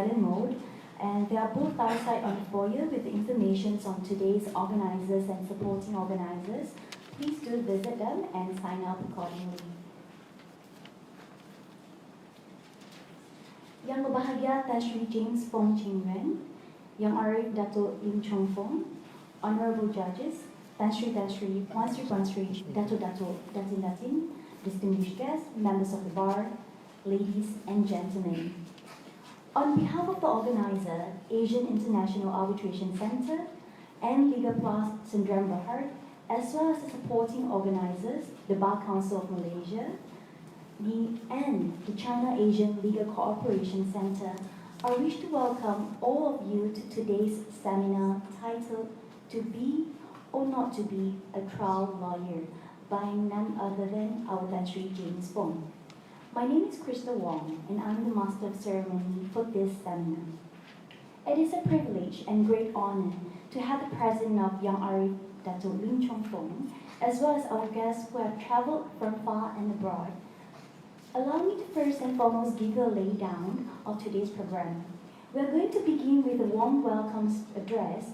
silent mode, and they are both outside on the foyer with the information on today's organizers and supporting organizers. Please do visit them and sign up accordingly. Yang berbahagia Tan Sri James Foong Cheng Yuan, Yang Arif Dato' Lim Chong Fong, Honorable Judges, Tan Sri, Puan Sri, Datin, distinguished guests, members of the bar, ladies and gentlemen. On behalf of the organizer, Asian International Arbitration Center, and Legal Plus Sdn Bhd, as well as the supporting organizers, the Bar Council of Malaysia, and the China Asian Legal Cooperation Center, I wish to welcome all of you to today's seminar titled To Be or Not to Be a Trial Lawyer by none other than our Tan Sri James Foong. My name is Krista Wong, and I'm the Master of Ceremony for this seminar. It is a privilege and great honor to have the presence of Yang Arif Dato' Lim Chong Fong, as well as our guests who have traveled from far and abroad. Allow me to first and foremost give you a laydown of today's program. We are going to begin with a warm welcome address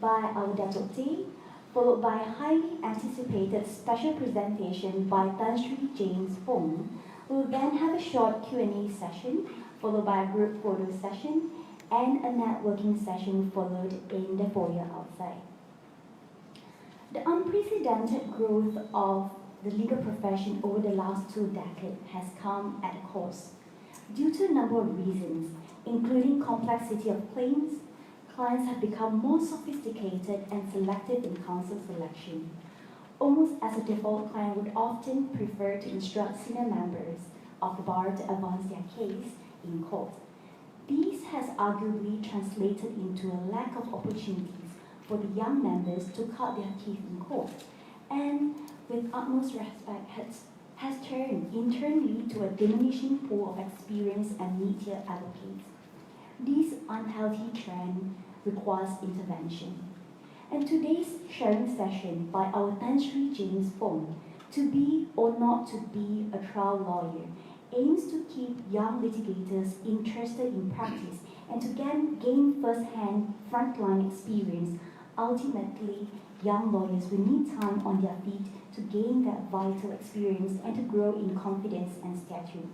by our Dato' T, followed by a highly anticipated special presentation by Tan Sri James Foong. We will then have a short Q&A session, followed by a group photo session, and a networking session followed in the foyer outside. The unprecedented growth of the legal profession over the last 2 decades has come at a cost. Due to a number of reasons, including complexity of claims, clients have become more sophisticated and selective in counsel selection. Almost as a default, client would often prefer to instruct senior members of the bar to advance their case in court. This has arguably translated into a lack of opportunities for the young members to cut their teeth in court, and with utmost respect has turned internally to a diminishing pool of experienced and mid-tier advocates. This unhealthy trend requires intervention. And today's sharing session by our Tan Sri James Foong, To Be or Not to Be a Trial Lawyer, aims to keep young litigators interested in practice and to gain first-hand frontline experience. Ultimately, young lawyers will need time on their feet to gain that vital experience and to grow in confidence and stature.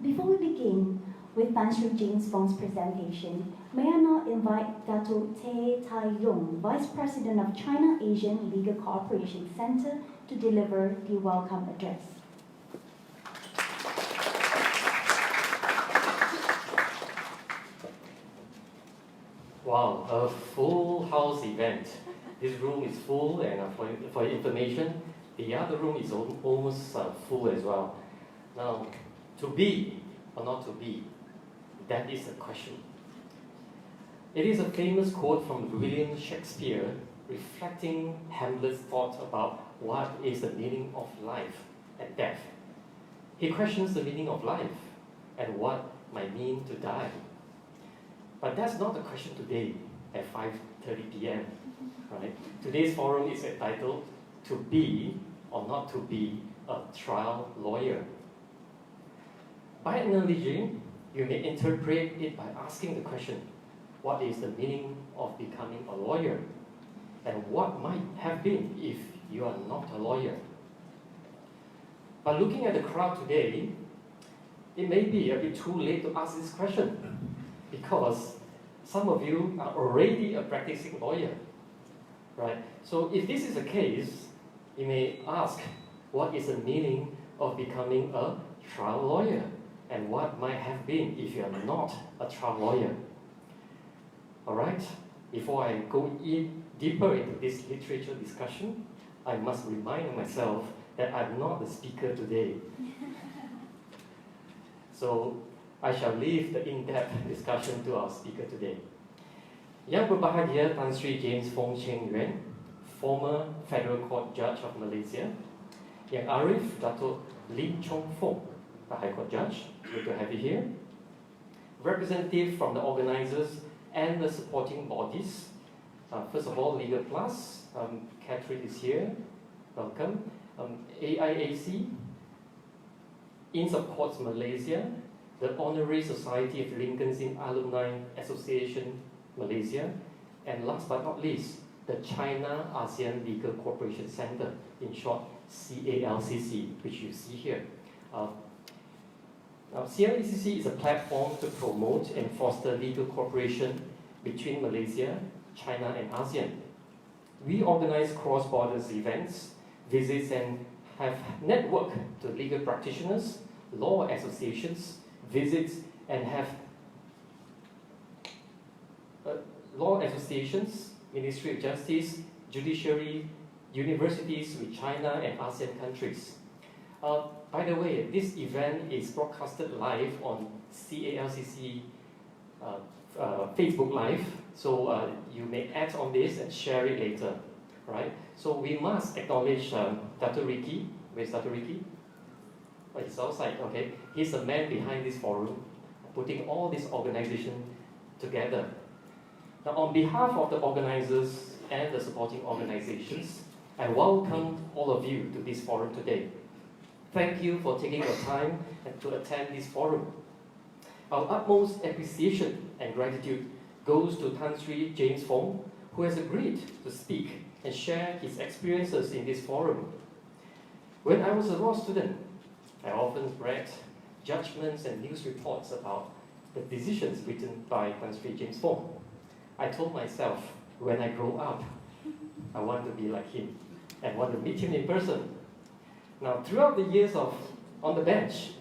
Before we begin with Tan Sri James Foong's presentation, may I now invite Dato' Tay Tai Yong, Vice President of China Asian Legal Cooperation Center, to deliver the welcome address. Wow, a full house event. This room is full, and for your information, the other room is almost full as well. Now, to be or not to be, that is the question. It is a famous quote from William Shakespeare reflecting Hamlet's thought about what is the meaning of life and death. He questions the meaning of life and what might mean to die. But that's not the question today at 5:30 p.m. Right? Today's forum is entitled To Be or Not to Be a Trial Lawyer. By analogy, you may interpret it by asking the question, what is the meaning of becoming a lawyer? And what might have been if you are not a lawyer? But looking at the crowd today, it may be a bit too late to ask this question, because some of you are already a practicing lawyer, right? So if this is the case, you may ask, what is the meaning of becoming a trial lawyer? And what might have been if you are not a trial lawyer? All right, before I go deeper into this literature discussion, I must remind myself that I'm not the speaker today. So I shall leave the in-depth discussion to our speaker today. Yang berbahagia Tan Sri James Foong Cheng Yuan, former Federal Court Judge of Malaysia. Yang Arif Dato' Lim Chong Fong, the High Court Judge. Good to have you here. Representative from the organizers and the supporting bodies. First of all, Legal Plus. Catherine is here. Welcome. AIAC, Inns of Courts Malaysia, the Honorary Society of Lincoln's Inn Alumni Association, Malaysia, and last but not least, the China ASEAN Legal Cooperation Center, in short, CALCC, which you see here. Now, CALCC is a platform to promote and foster legal cooperation between Malaysia, China, and ASEAN. We organize cross-border events, visits, and have networked to legal practitioners, law associations, visits, and have law associations, Ministry of Justice, Judiciary, universities with China and ASEAN countries. By the way, this event is broadcasted live on CALCC Facebook Live, so you may add on this and share it later, right? So we must acknowledge Dr. Ricky. Where's Dr. Ricky? Oh, he's outside, okay. He's the man behind this forum, putting all this organization together. Now, on behalf of the organizers and the supporting organizations, I welcome all of you to this forum today. Thank you for taking your time and to attend this forum. Our utmost appreciation and gratitude goes to Sri James Foong, who has agreed to speak and share his experiences in this forum. When I was a law student, I often read judgments and news reports about the decisions written by Sri James Foong. I told myself, when I grow up, I want to be like him and want to meet him in person. Now, throughout the years on the bench,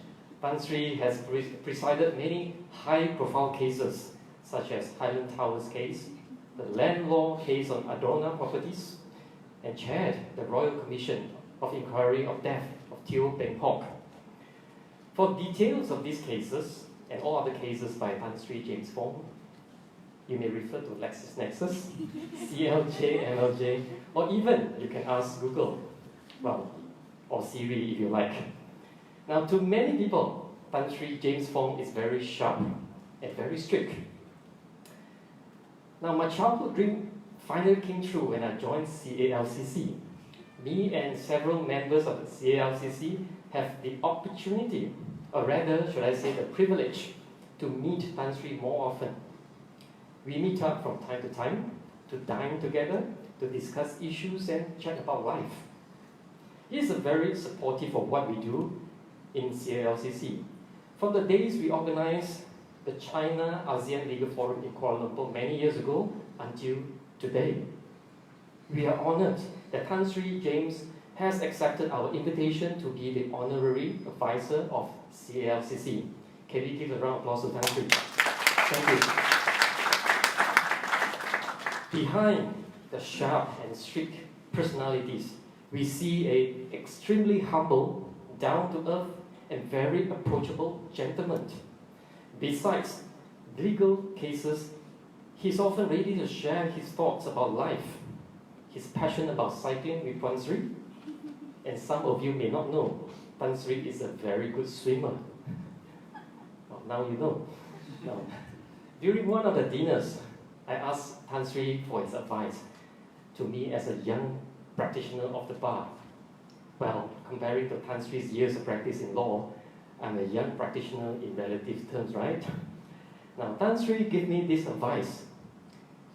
Sri has presided many high-profile cases, such as Highland Towers case, the land law case on Adorna properties, and chaired the Royal Commission of Inquiry of Death of Teo Peng Hock. For details of these cases and all other cases by Sri James Foong, you may refer to LexisNexis, CLJ, MLJ, or even you can ask Google, well, or Siri if you like. Now, to many people, Sri James Foong is very sharp and very strict. Now, my childhood dream finally came true when I joined CALCC. Me and several members of the CALCC have the opportunity, or rather, should I say the privilege, to meet Sri more often. We meet up from time to time to dine together, to discuss issues and chat about life. He is very supportive of what we do in CALCC. From the days we organized the China ASEAN Legal Forum in Kuala Lumpur many years ago until today. We are honored that Sri James has accepted our invitation to be the honorary advisor of CALCC. Can we give a round of applause to Sri? Thank you. Behind the sharp and strict personalities, we see an extremely humble, down-to-earth, and very approachable gentleman. Besides legal cases, he's often ready to share his thoughts about life. He's passionate about cycling with Sri, and some of you may not know, Sri is a very good swimmer. Well, now you know. Now, during one of the dinners, I asked Sri for his advice to me as a young practitioner of the bar. Well, comparing to Sri's years of practice in law, I'm a young practitioner in relative terms, right? Now, Sri gave me this advice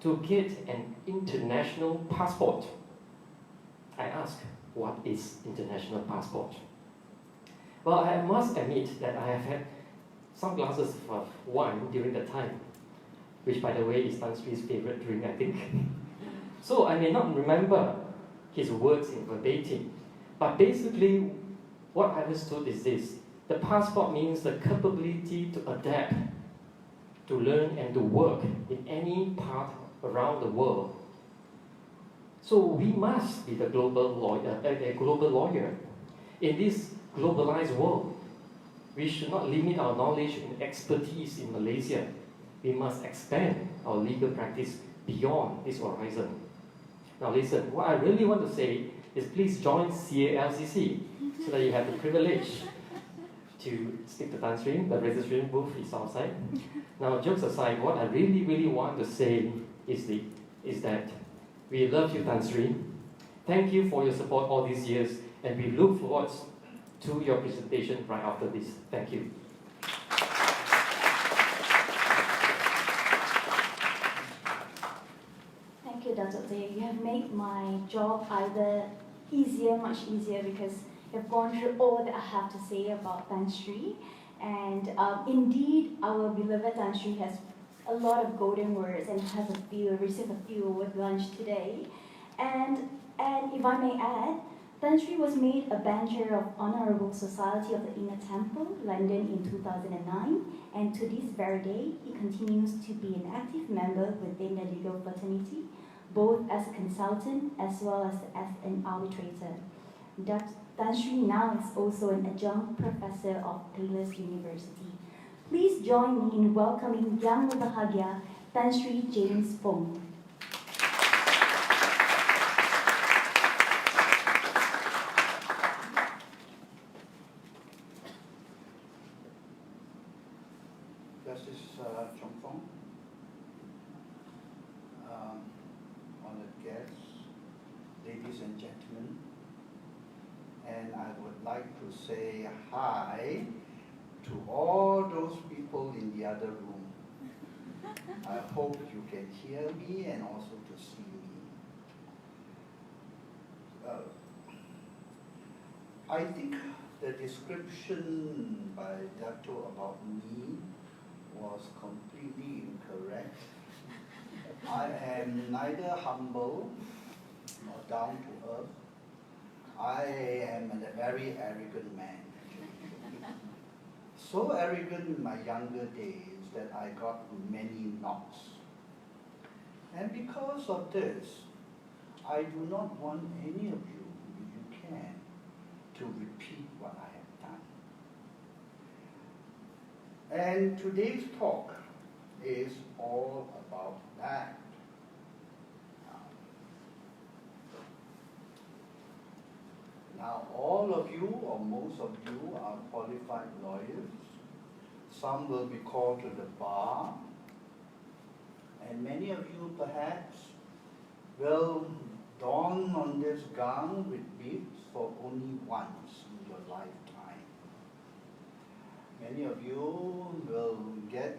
to get an international passport. I asked, what is international passport? Well, I must admit that I have had some glasses of wine during the time, which, by the way, is Sri's favorite drink, I think. So I may not remember his words in verbatim, but basically what I understood is this. The passport means the capability to adapt, to learn and to work in any part around the world. So we must be the global lawyer. In this globalized world, we should not limit our knowledge and expertise in Malaysia. We must expand our legal practice beyond this horizon. Now listen, what I really want to say is please join CALCC so that you have the privilege to speak to Sri. The registration booth is outside. Now, jokes aside, what I really want to say is that we love you, Sri. Thank you for your support all these years, and we look forward to your presentation right after this. Thank you. Datuk Seri, you have made my job either easier, much easier, because you have gone through all that I have to say about Tan Sri. And indeed, our beloved Tan Sri has a lot of golden words and has received a few with lunch today. And if I may add, Tan Sri was made a Bencher of Honourable Society of the Inner Temple, London in 2009, and to this very day, he continues to be an active member within the legal fraternity, both as a consultant as well as an arbitrator. Tan Sri now is also an adjunct professor of Taylor's University. Please join me in welcoming Yang Berbahagia Tan Sri James Foong. Justice Foong, honored guests, ladies and gentlemen, and I would like to say hi to all those people in the other room. I hope you can hear me and also to see me. I think the description by Dato about me was completely incorrect. I am neither humble nor down to earth. I am a very arrogant man. So arrogant in my younger days that I got many knocks. And because of this, I do not want any of you, if you can, to repeat what I have done. And today's talk is all about that. Now, all of you, or most of you, are qualified lawyers. Some will be called to the bar. And many of you, perhaps, will don on this gown with bibs for only once in your lifetime. Many of you will get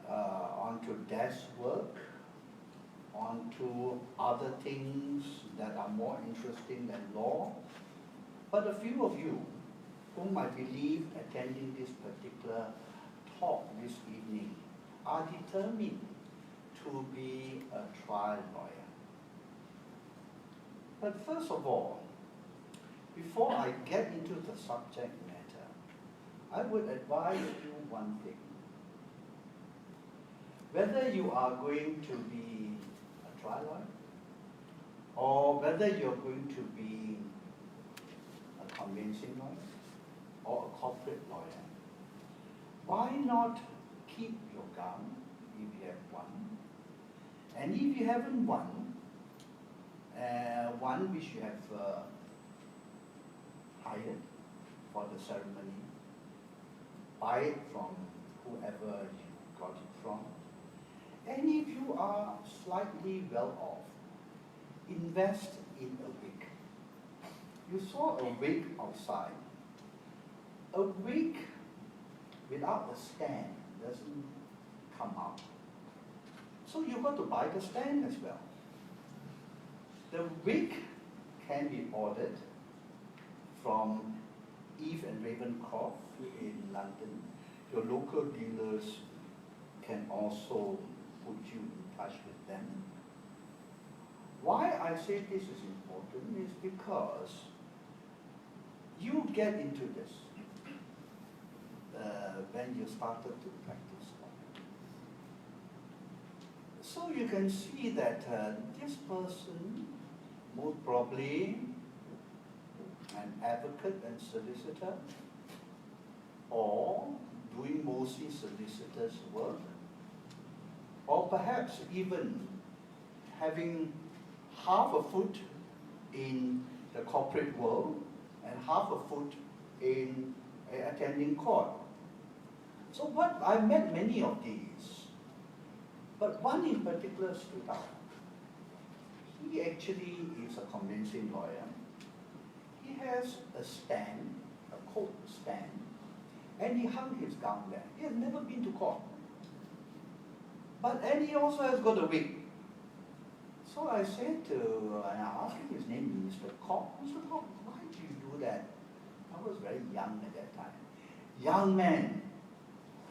onto desk work, onto other things that are more interesting than law. But a few of you, whom I believe attending this particular talk this evening, are determined to be a trial lawyer. But first of all, before I get into the subject matter, I would advise you one thing. Whether you are going to be a trial lawyer, or whether you're going to be a convincing lawyer, or a corporate lawyer, why not keep your gown if you have one? And if you haven't one which you have hired for the ceremony, buy it from whoever you got it from. And if you are slightly well off, invest in a wig. You saw a wig outside. A wig without a stand doesn't come out. So you've got to buy the stand as well. The wig can be ordered from Eve and Ravencroft in London. Your local dealers can also put you in touch with them. Why I say this is important is because you get into this when you started to practice law. So you can see that this person, most probably an advocate and solicitor, or doing mostly solicitor's work, or perhaps even having half a foot in the corporate world and half a foot in attending court. So I met many of these, but one in particular stood out. He actually is a convincing lawyer. He has a stand, a coat stand, and he hung his gown there. He has never been to court. And he also has got a wig. So I said to, and I asked him his name, Mr. Cobb. Mr. Cobb, why do you do that? I was very young at that time. Young man,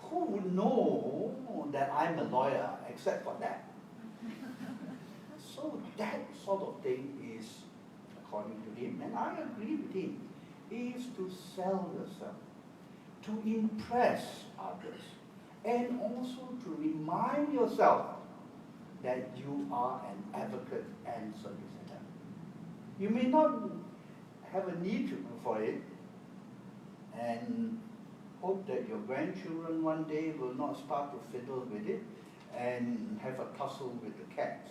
who would know that I'm a lawyer except for that? So that sort of thing is, according to him, and I agree with him, is to sell yourself, to impress others, and also to remind yourself that you are an advocate and solicitor. You may not have a need for it, and hope that your grandchildren one day will not start to fiddle with it and have a tussle with the cats.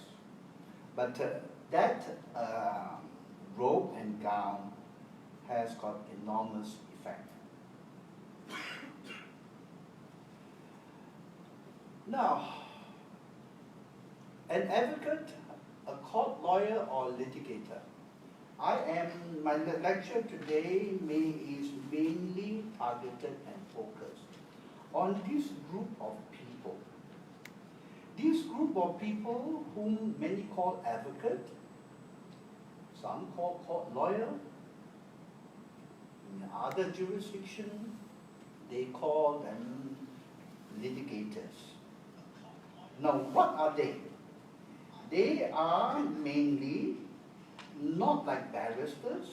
But that robe and gown has got enormous effect. Now, an advocate, a court lawyer, or litigator. My lecture today is mainly targeted and focused on this group of people. This group of people whom many call advocate, some call court lawyer, in other jurisdictions they call them litigators. Now what are they? They are mainly not like barristers,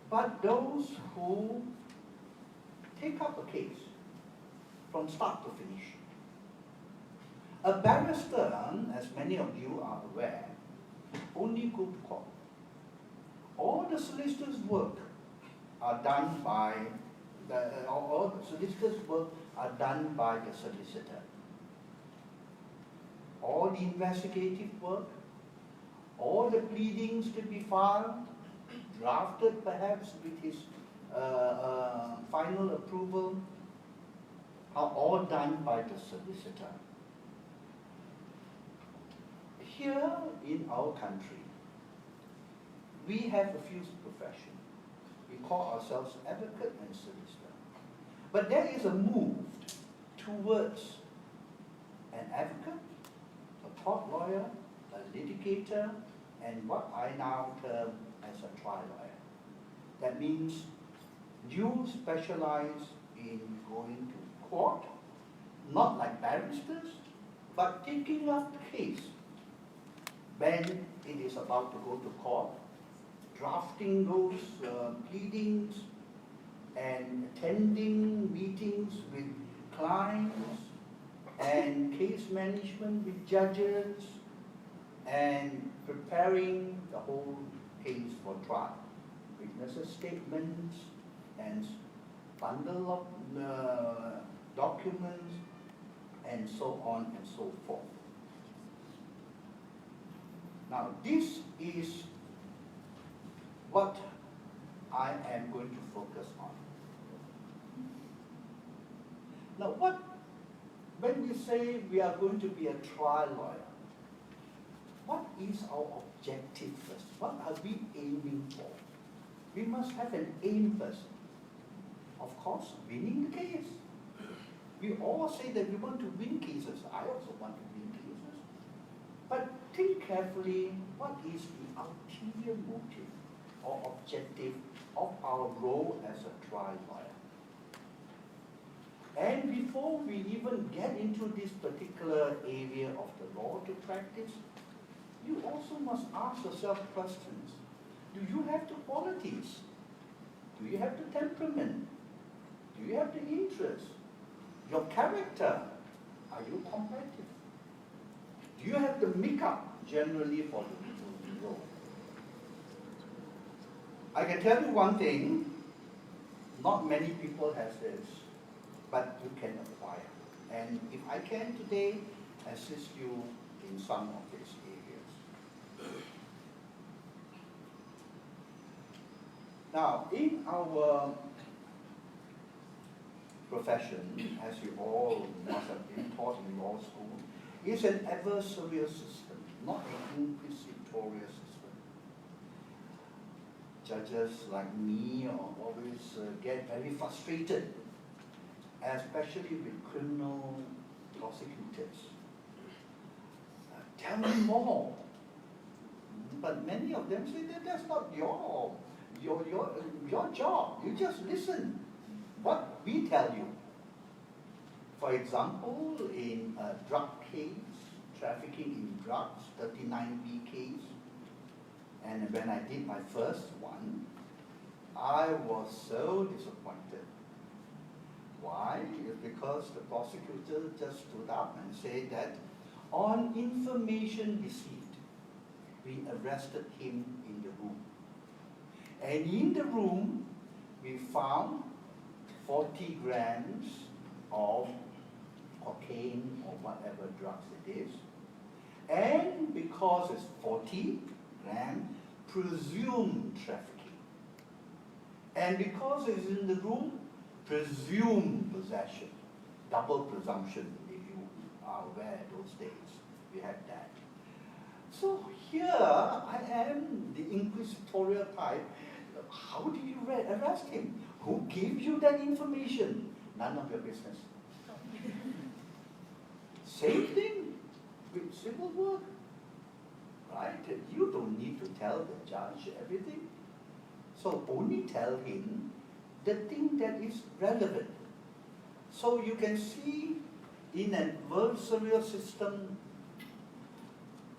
but those who take up a case from start to finish. A barrister, as many of you are aware, only go to court. All the solicitor's work are done by all the solicitor's work are done by the solicitor. All the investigative work, all the pleadings to be filed, drafted perhaps with his final approval, are all done by the solicitor. Here in our country, we have a few professions. We call ourselves advocate and solicitor. But there is a move towards an advocate, a court lawyer, a litigator, and what I now term as a trial lawyer. That means you specialize in going to court, not like barristers, but taking up the case when it is about to go to court, drafting those pleadings and attending meetings with clients and case management with judges and preparing the whole case for trial. Witnesses' statements and bundle of documents and so on and so forth. Now this is what I am going to focus on. Now when we say we are going to be a trial lawyer, what is our objective first? What are we aiming for? We must have an aim first. Of course, winning the case. We all say that we want to win cases. I also want to win cases. But think carefully, what is the ulterior motive or objective of our role as a trial lawyer? And before we even get into this particular area of the law to practice, you also must ask yourself questions. Do you have the qualities? Do you have the temperament? Do you have the interest? Your character? Are you competitive? Do you have the makeup generally for the role? I can tell you one thing, not many people have this, but you can acquire. And if I can today assist you in some of these areas. Now, in our profession, as you all must have been taught in law school, is an adversarial system, not an inquisitorial system. Judges like me always get very frustrated, especially with criminal prosecutors. tell me more. But many of them say that that's not your job. You just listen what we tell you. For example, in a drug case, trafficking in drugs, 39B case, and when I did my first one, I was so disappointed. Why? It's because the prosecutor just stood up and said that on information received, we arrested him in the room. And in the room, we found 40 grams of cocaine or whatever drugs it is. And because it's 40 grams, presumed trafficking. And because it's in the room, presumed possession. Double presumption, if you are aware those days. We had that. So here I am, the inquisitorial type. How did you arrest him? Who gave you that information? None of your business. Same thing with civil work, right? You don't need to tell the judge everything. So only tell him the thing that is relevant. So you can see in an adversarial system,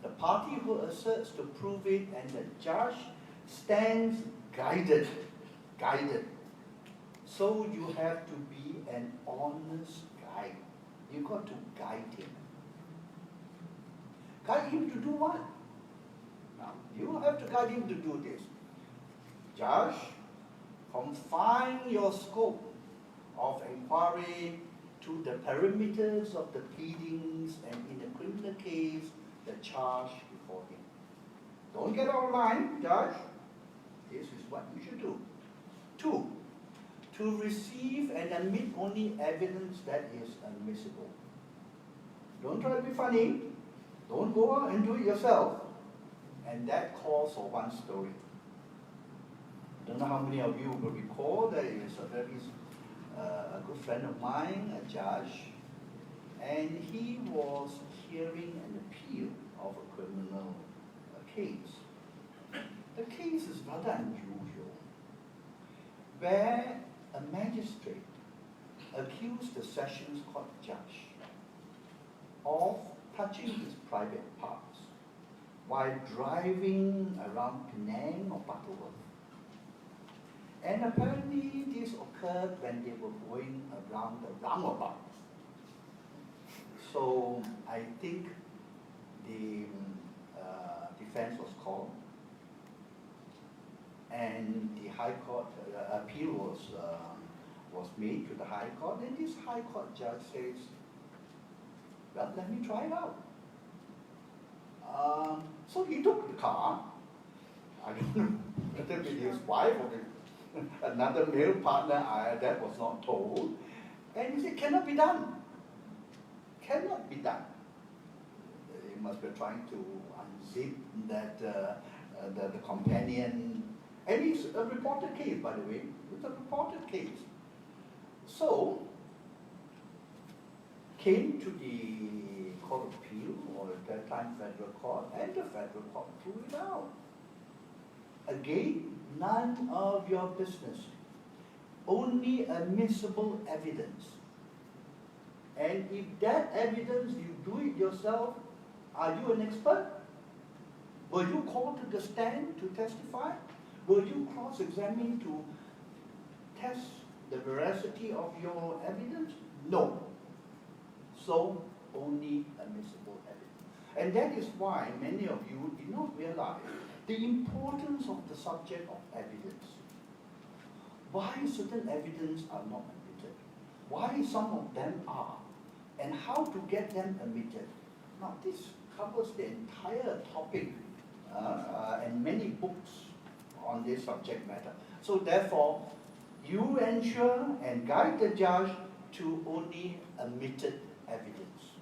the party who asserts to prove it and the judge stands guided. So you have to be an honest guide. You got to guide him. Guide him to do what? Now, you have to guide him to do this. Judge, confine your scope of inquiry to the perimeters of the pleadings and in a criminal case, the charge before him. Don't get out of line, Judge. This is what you should do. 2, to receive and admit only evidence that is admissible. Don't try to be funny. Don't go out and do it yourself. And that calls for one story. I don't know how many of you will recall, there is a good friend of mine, a judge, and he was hearing an appeal of a criminal case. The case is rather unusual, where a magistrate accused the Sessions Court judge of touching his private parts while driving around Penang or Butterworth. And apparently this occurred when they were going around the roundabout. So I think the defense was called, and the High Court appeal was made to the High Court, and this High Court judge says, well, let me try it out. So he took the car. I don't know whether with his wife or with another male partner, that was not told. And he said, cannot be done. Cannot be done. He must be trying to unzip that the companion. And it's a reported case, by the way. It's a reported case. So, came to the Court of Appeal, or at that time Federal Court, and the Federal Court threw it out. Again, none of your business. Only admissible evidence. And if that evidence, you do it yourself, are you an expert? Were you called to the stand to testify? Were you cross-examined to test the veracity of your evidence? No. So, only admissible evidence. And that is why many of you did not realize the importance of the subject of evidence. Why certain evidence are not admitted? Why some of them are? And how to get them admitted? Now, this covers the entire topic and many books on this subject matter. So therefore, you ensure and guide the judge to only admitted evidence.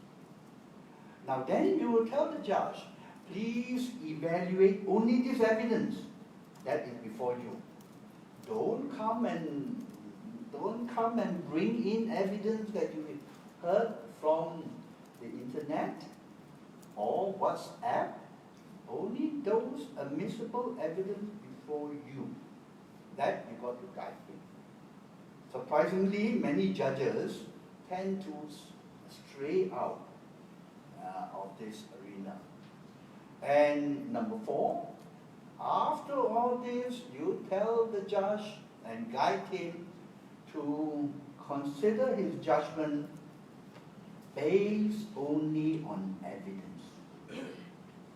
Now then you will tell the judge, please evaluate only this evidence that is before you. Don't come and bring in evidence that you heard from the internet or WhatsApp only those admissible evidence before you. That you got to guide with. Surprisingly, many judges tend to stray out of this arena. And number 4, after all this, you tell the judge and guide him to consider his judgment based only on evidence.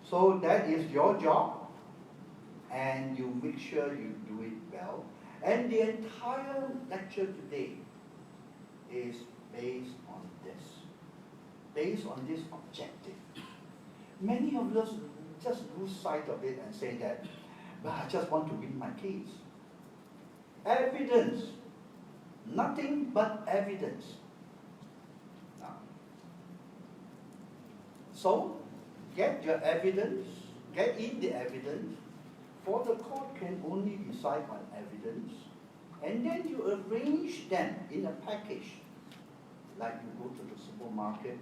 So that is your job, and you make sure you do it well. And the entire lecture today is based on this objective. Many of us just lose sight of it and say that, but I just want to win my case. Evidence, nothing but evidence. Now, so, get your evidence, get in the evidence, for the court can only decide on evidence, and then you arrange them in a package. Like you go to the supermarket,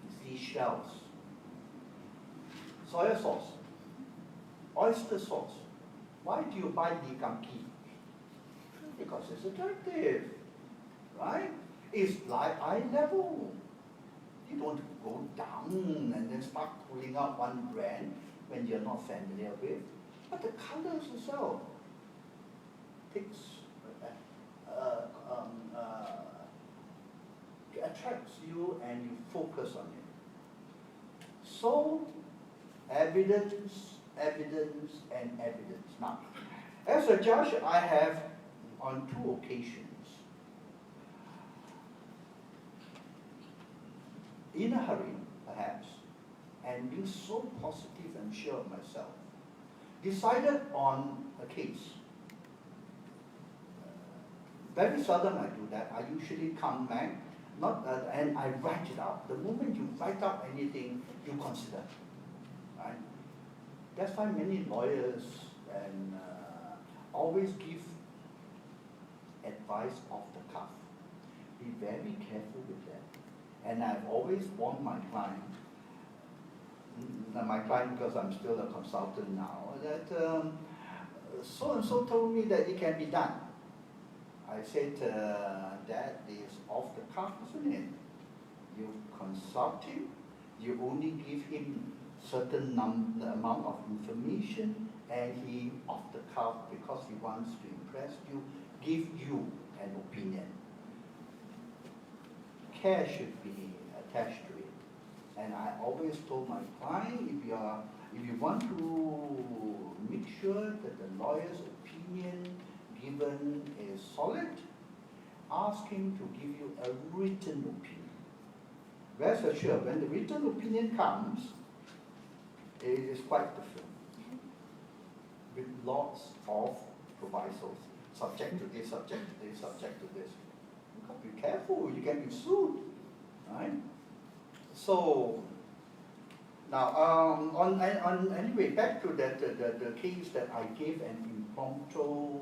you see shells, soy sauce, oyster sauce. Why do you buy the CALCC? Because it's attractive, right? It's like eye level. You don't go down and then start pulling out one brand when you're not familiar with. But the colors itself takes, attracts you and you focus on it. So, evidence, evidence, and evidence. Now, as a judge, I have on 2 occasions, in a hurry, perhaps, and being so positive and sure of myself, decided on a case. Very seldom I do that. I usually come back, and I write it out. The moment you write out anything, you consider, right? That's why many lawyers and always give advice off the cuff. Be very careful with that. And I've always warned my client, because I'm still a consultant now, that so-and-so told me that it can be done. I said, that is off the cuff, isn't it? You consult him, you only give him certain amount of information, and he, off the cuff, because he wants to impress you, give you an opinion. Care should be attached to it. And I always told my client, if you want to make sure that the lawyer's opinion given is solid, ask him to give you a written opinion. Rest assured, when the written opinion comes, it is quite different, with lots of provisos, subject to this, subject to this, subject to this. You've got to be careful, you can be sued, right? So, now, anyway, back to the case that I gave an impromptu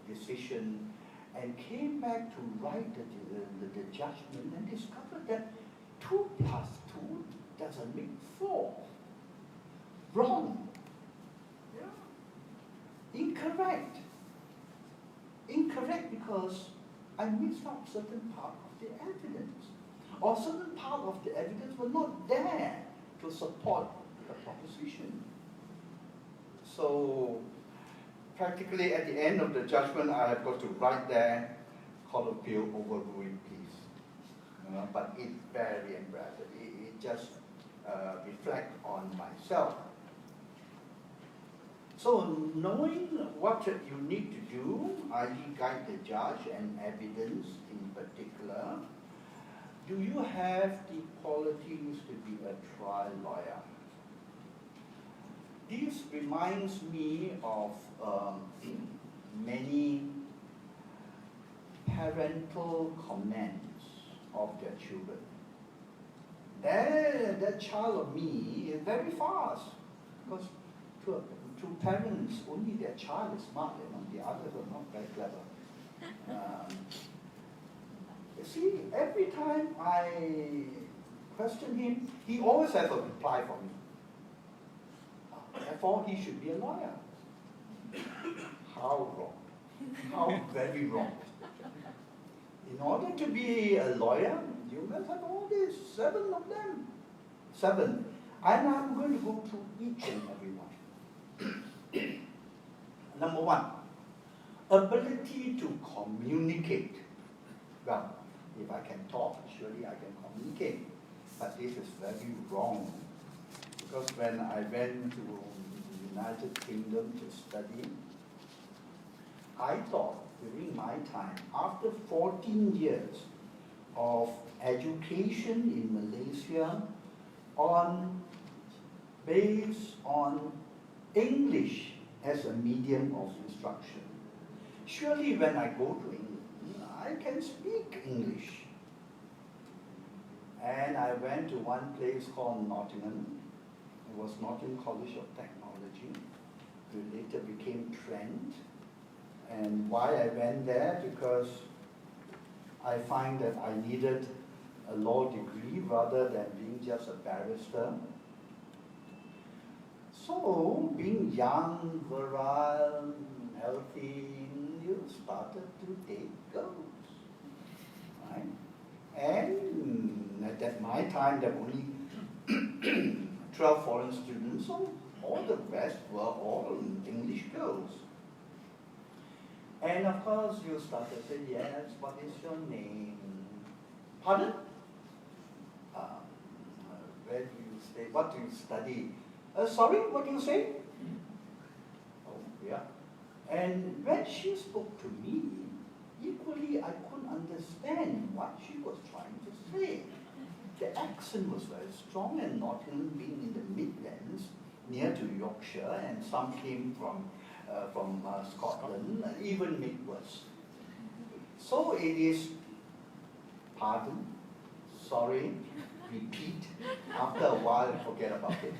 decision and came back to write the judgment and discovered that 2 + 2 doesn't make 4. Wrong. Yeah. Incorrect. Incorrect because I missed out certain part of the evidence. Or certain part of the evidence were not there to support the proposition. So, practically at the end of the judgment, I have got to write there, Court of Appeal overruling, please. But it's very embarrassing. It just reflects on myself. So, knowing what you need to do, i.e. guide the judge and evidence in particular, do you have the qualities to be a trial lawyer? This reminds me of many parental comments of their children. That child of me is very fast, because to parents, only their child is smart, the others are not very clever. See, every time I question him, he always has a reply for me. Therefore, he should be a lawyer. How wrong. How very wrong. In order to be a lawyer, you must have all these 7 of them. 7. And I'm going to go through each and every one. Number 1, ability to communicate. Well, if I can talk, surely I can communicate. But this is very wrong. Because when I went to the United Kingdom to study, I thought during my time, after 14 years of education in Malaysia based on English as a medium of instruction, surely when I go to England, I can speak English. And I went to one place called Nottingham. It was Nottingham College of Technology. It later became Trent. And why I went there? Because I find that I needed a law degree rather than being just a barrister. So, being young, virile, healthy, you started to date girls, right? And at my time, there were only 12 foreign students, so all the rest were all English girls. And of course, you started to say, yes, what is your name? Pardon? Where do you stay? What do you study? Sorry, what do you say? Oh, yeah. And when she spoke to me, equally I couldn't understand what she was trying to say. The accent was very strong, and Nottingham being in the Midlands, near to Yorkshire, and some came from Scotland, even made worse. So it is, pardon, sorry, repeat, after a while forget about it.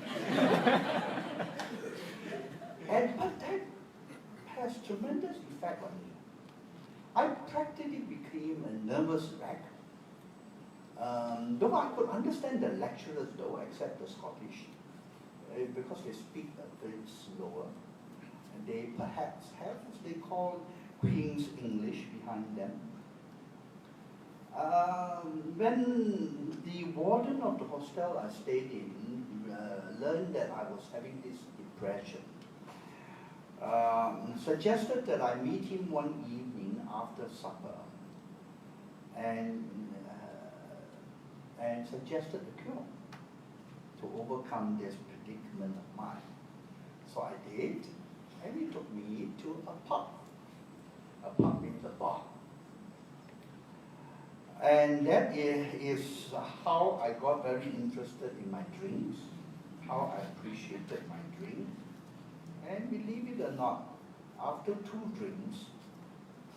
But that has tremendous effect on me. I practically became a nervous wreck. Though I could understand the lecturers though, except the Scottish, because they speak a bit slower. And they perhaps have what they call Queen's English behind them. When the warden of the hostel I stayed in learned that I was having this depression, suggested that I meet him one evening after supper and suggested a cure to overcome this predicament of mine. So I did, and he took me to a pub. A pub means a bar. And that is how I got very interested in my drinks, how I appreciated my drink. And believe it or not, after 2 drinks,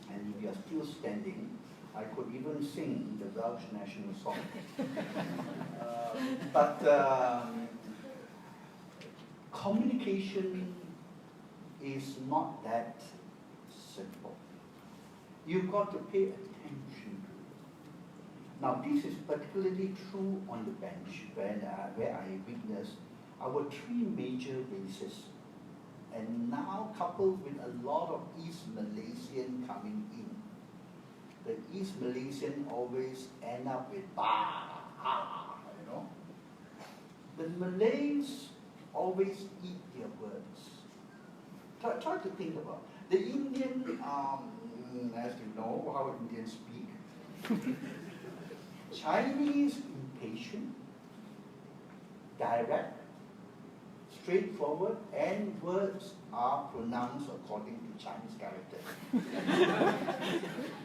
and if you are still standing, I could even sing the Welsh national song. Communication is not that simple. You've got to pay attention to it. Now, this is particularly true on the bench where I witnessed our 3 major races, and now coupled with a lot of East Malaysian coming in. The East Malaysian always end up with bah, ha, you know. The Malays always eat their words. Try to think about it. The Indian, as you know how Indians speak. Chinese, impatient, direct, straightforward, and words are pronounced according to Chinese characters.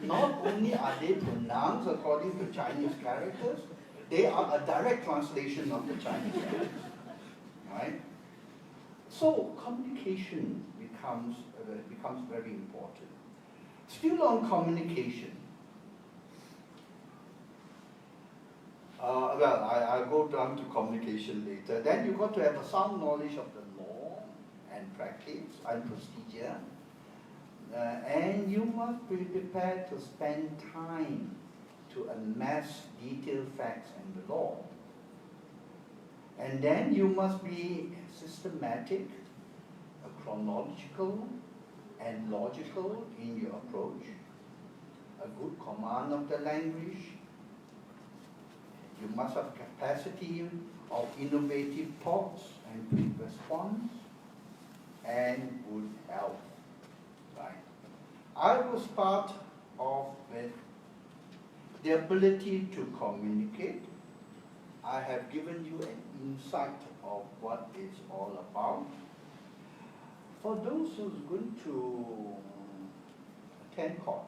Not only are they pronounced according to Chinese characters, they are a direct translation of the Chinese characters. Right? So communication becomes very important. Still on communication. I'll go down to communication later. Then you've got to have a sound knowledge of the law and practice and procedure. And you must be prepared to spend time to amass detailed facts and the law. And then you must be systematic, chronological, and logical in your approach, a good command of the language. You must have capacity of innovative thoughts and quick response, and good health. Right? I will start off with the ability to communicate. I have given you an insight of what it's all about. For those who's going to attend court,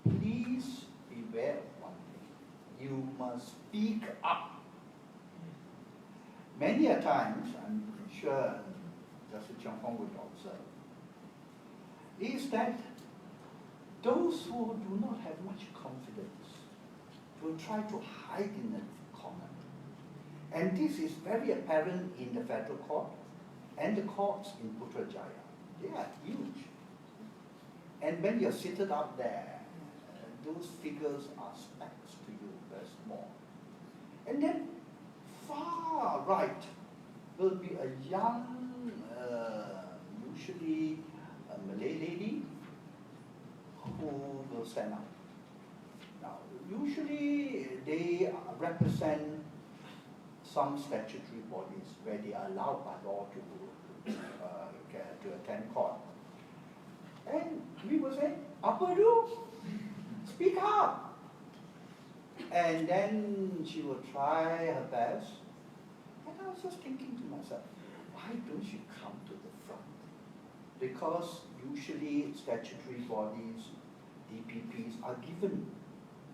please beware of one thing. You must speak up. Many a times, I'm sure Justice James Foong would observe, is that those who do not have much confidence will try to hide in a corner. And this is very apparent in the federal court and the courts in Putrajaya. They are huge. And when you're seated up there, those figures are specks to you, very small. And then far right will be a young, usually a Malay lady who will stand up. Now, usually they represent some statutory bodies where they are allowed by law to attend court. And we will say, apa do? Speak up. And then she will try her best. And I was just thinking to myself, why don't you come to the front? Because usually statutory bodies, DPPs, are given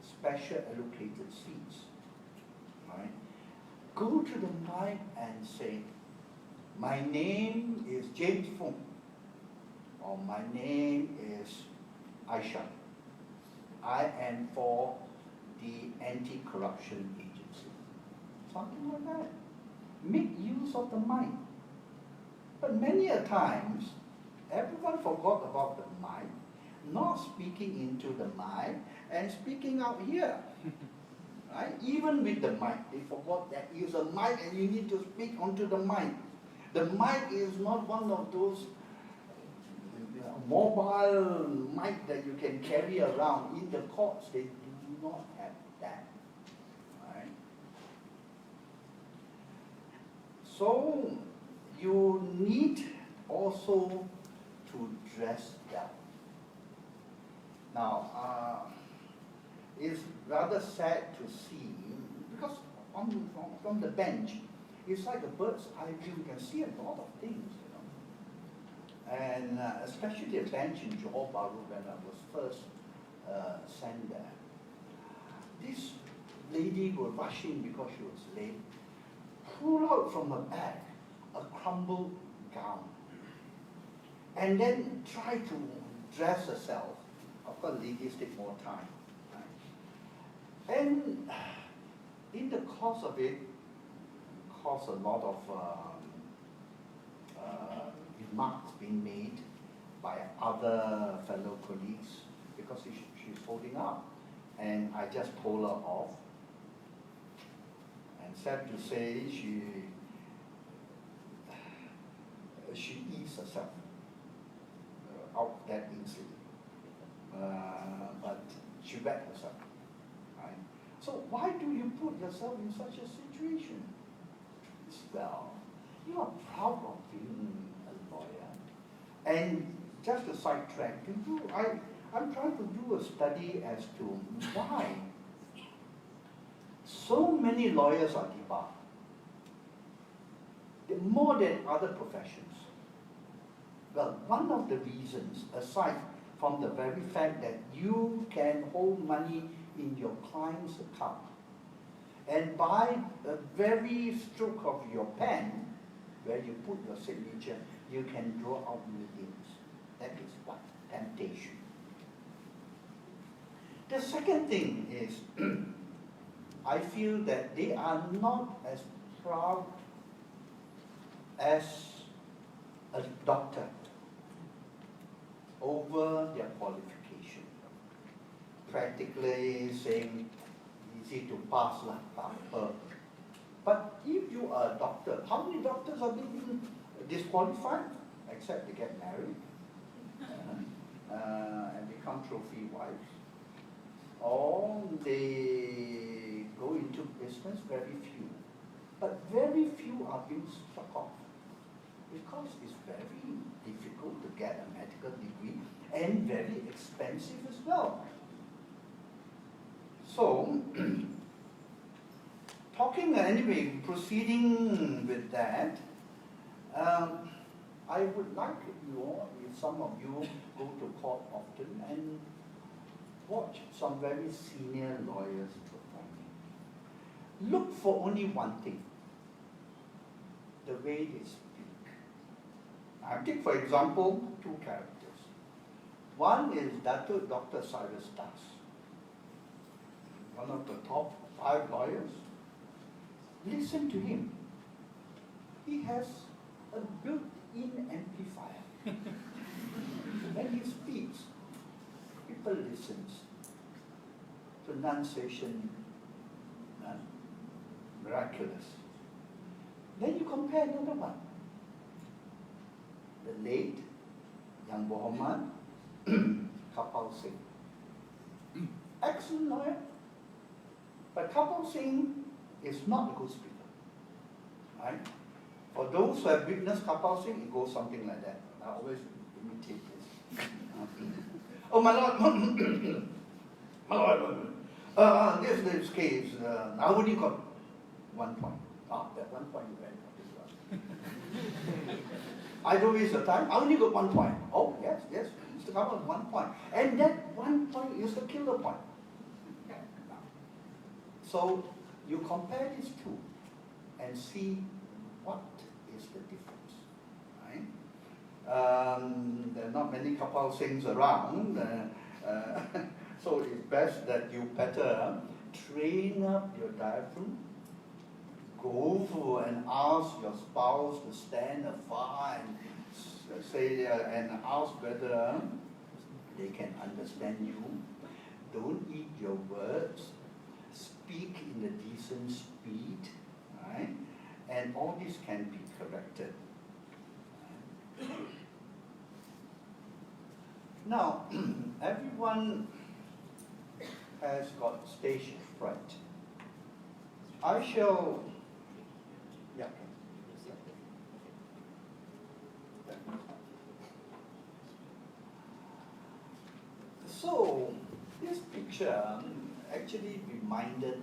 special allocated seats. Right? Go to the mic and say, my name is James Foong, or my name is Aisha. I am for the anti-corruption agency. Something like that. Make use of the mic. But many a times, everyone forgot about the mic, not speaking into the mic, and speaking out here. Right? Even with the mic, they forgot that it's a mic and you need to speak onto the mic. The mic is not one of those mobile mic that you can carry around. In the courts, they do not have that. Right? So you need also to dress well. Now, it's rather sad to see, because from the bench, it's like a bird's eye view. You can see a lot of things, you know. And especially the bench in Johor Bahru when I was first sent there. This lady was rushing because she was late, pulled out from her bag a crumpled gown, and then tried to dress herself. Of course, ladies take more time. Right? And in the course of it, caused a lot of remarks being made by other fellow colleagues because she's holding up. And I just pulled her off. And sad to say, she eased herself out of that incident. But she wet herself. Right? So why do you put yourself in such a situation? Well, you are proud of being a lawyer. And just a sidetrack, I'm trying to do a study as to why so many lawyers are debarred. More than other professions. Well, one of the reasons, aside from the very fact that you can hold money in your client's account, and by a very stroke of your pen, where you put your signature, you can draw out millions. That is one temptation. The second thing is, I feel that they are not as proud as a doctor over their qualification. Practically saying, easy to pass lah, upper. But if you are a doctor, how many doctors are being disqualified? Except they get married and become trophy wives. Or they go into business, very few. But very few are being struck off. Because it's very difficult to get a medical degree and very expensive as well. So, proceeding with that, I would like if some of you go to court often and watch some very senior lawyers performing. Look for only one thing, the way they speak. I take for example two characters. One is Dr. Cyrus Das, one of the top 5 lawyers. Listen to him. He has a built-in amplifier. When he speaks, people listen. Pronunciation, miraculous. Then you compare another one. The late Yang Muhammad Kapil Singh. Excellent lawyer. But Kapil Singh is not a good speaker. Right? For those who have witnessed Kapil Singh, it goes something like that. I always imitate this. Oh, my lord, my lord, this case, I only got 1 point. That 1 point you read. I don't waste your time. I only got 1 point. Oh, yes, Mr. Kapil, 1 point. And that 1 point is the killer point. So, you compare these two and see what is the difference, right? There are not many Kapil Singhs around, so it's best that you better train up your diaphragm, go for and ask your spouse to stand afar and say and ask whether they can understand you. Don't eat your words. Speak in a decent speed, right? And all this can be corrected. Now, everyone has got stage fright. I shall, yeah. So, this picture actually reminded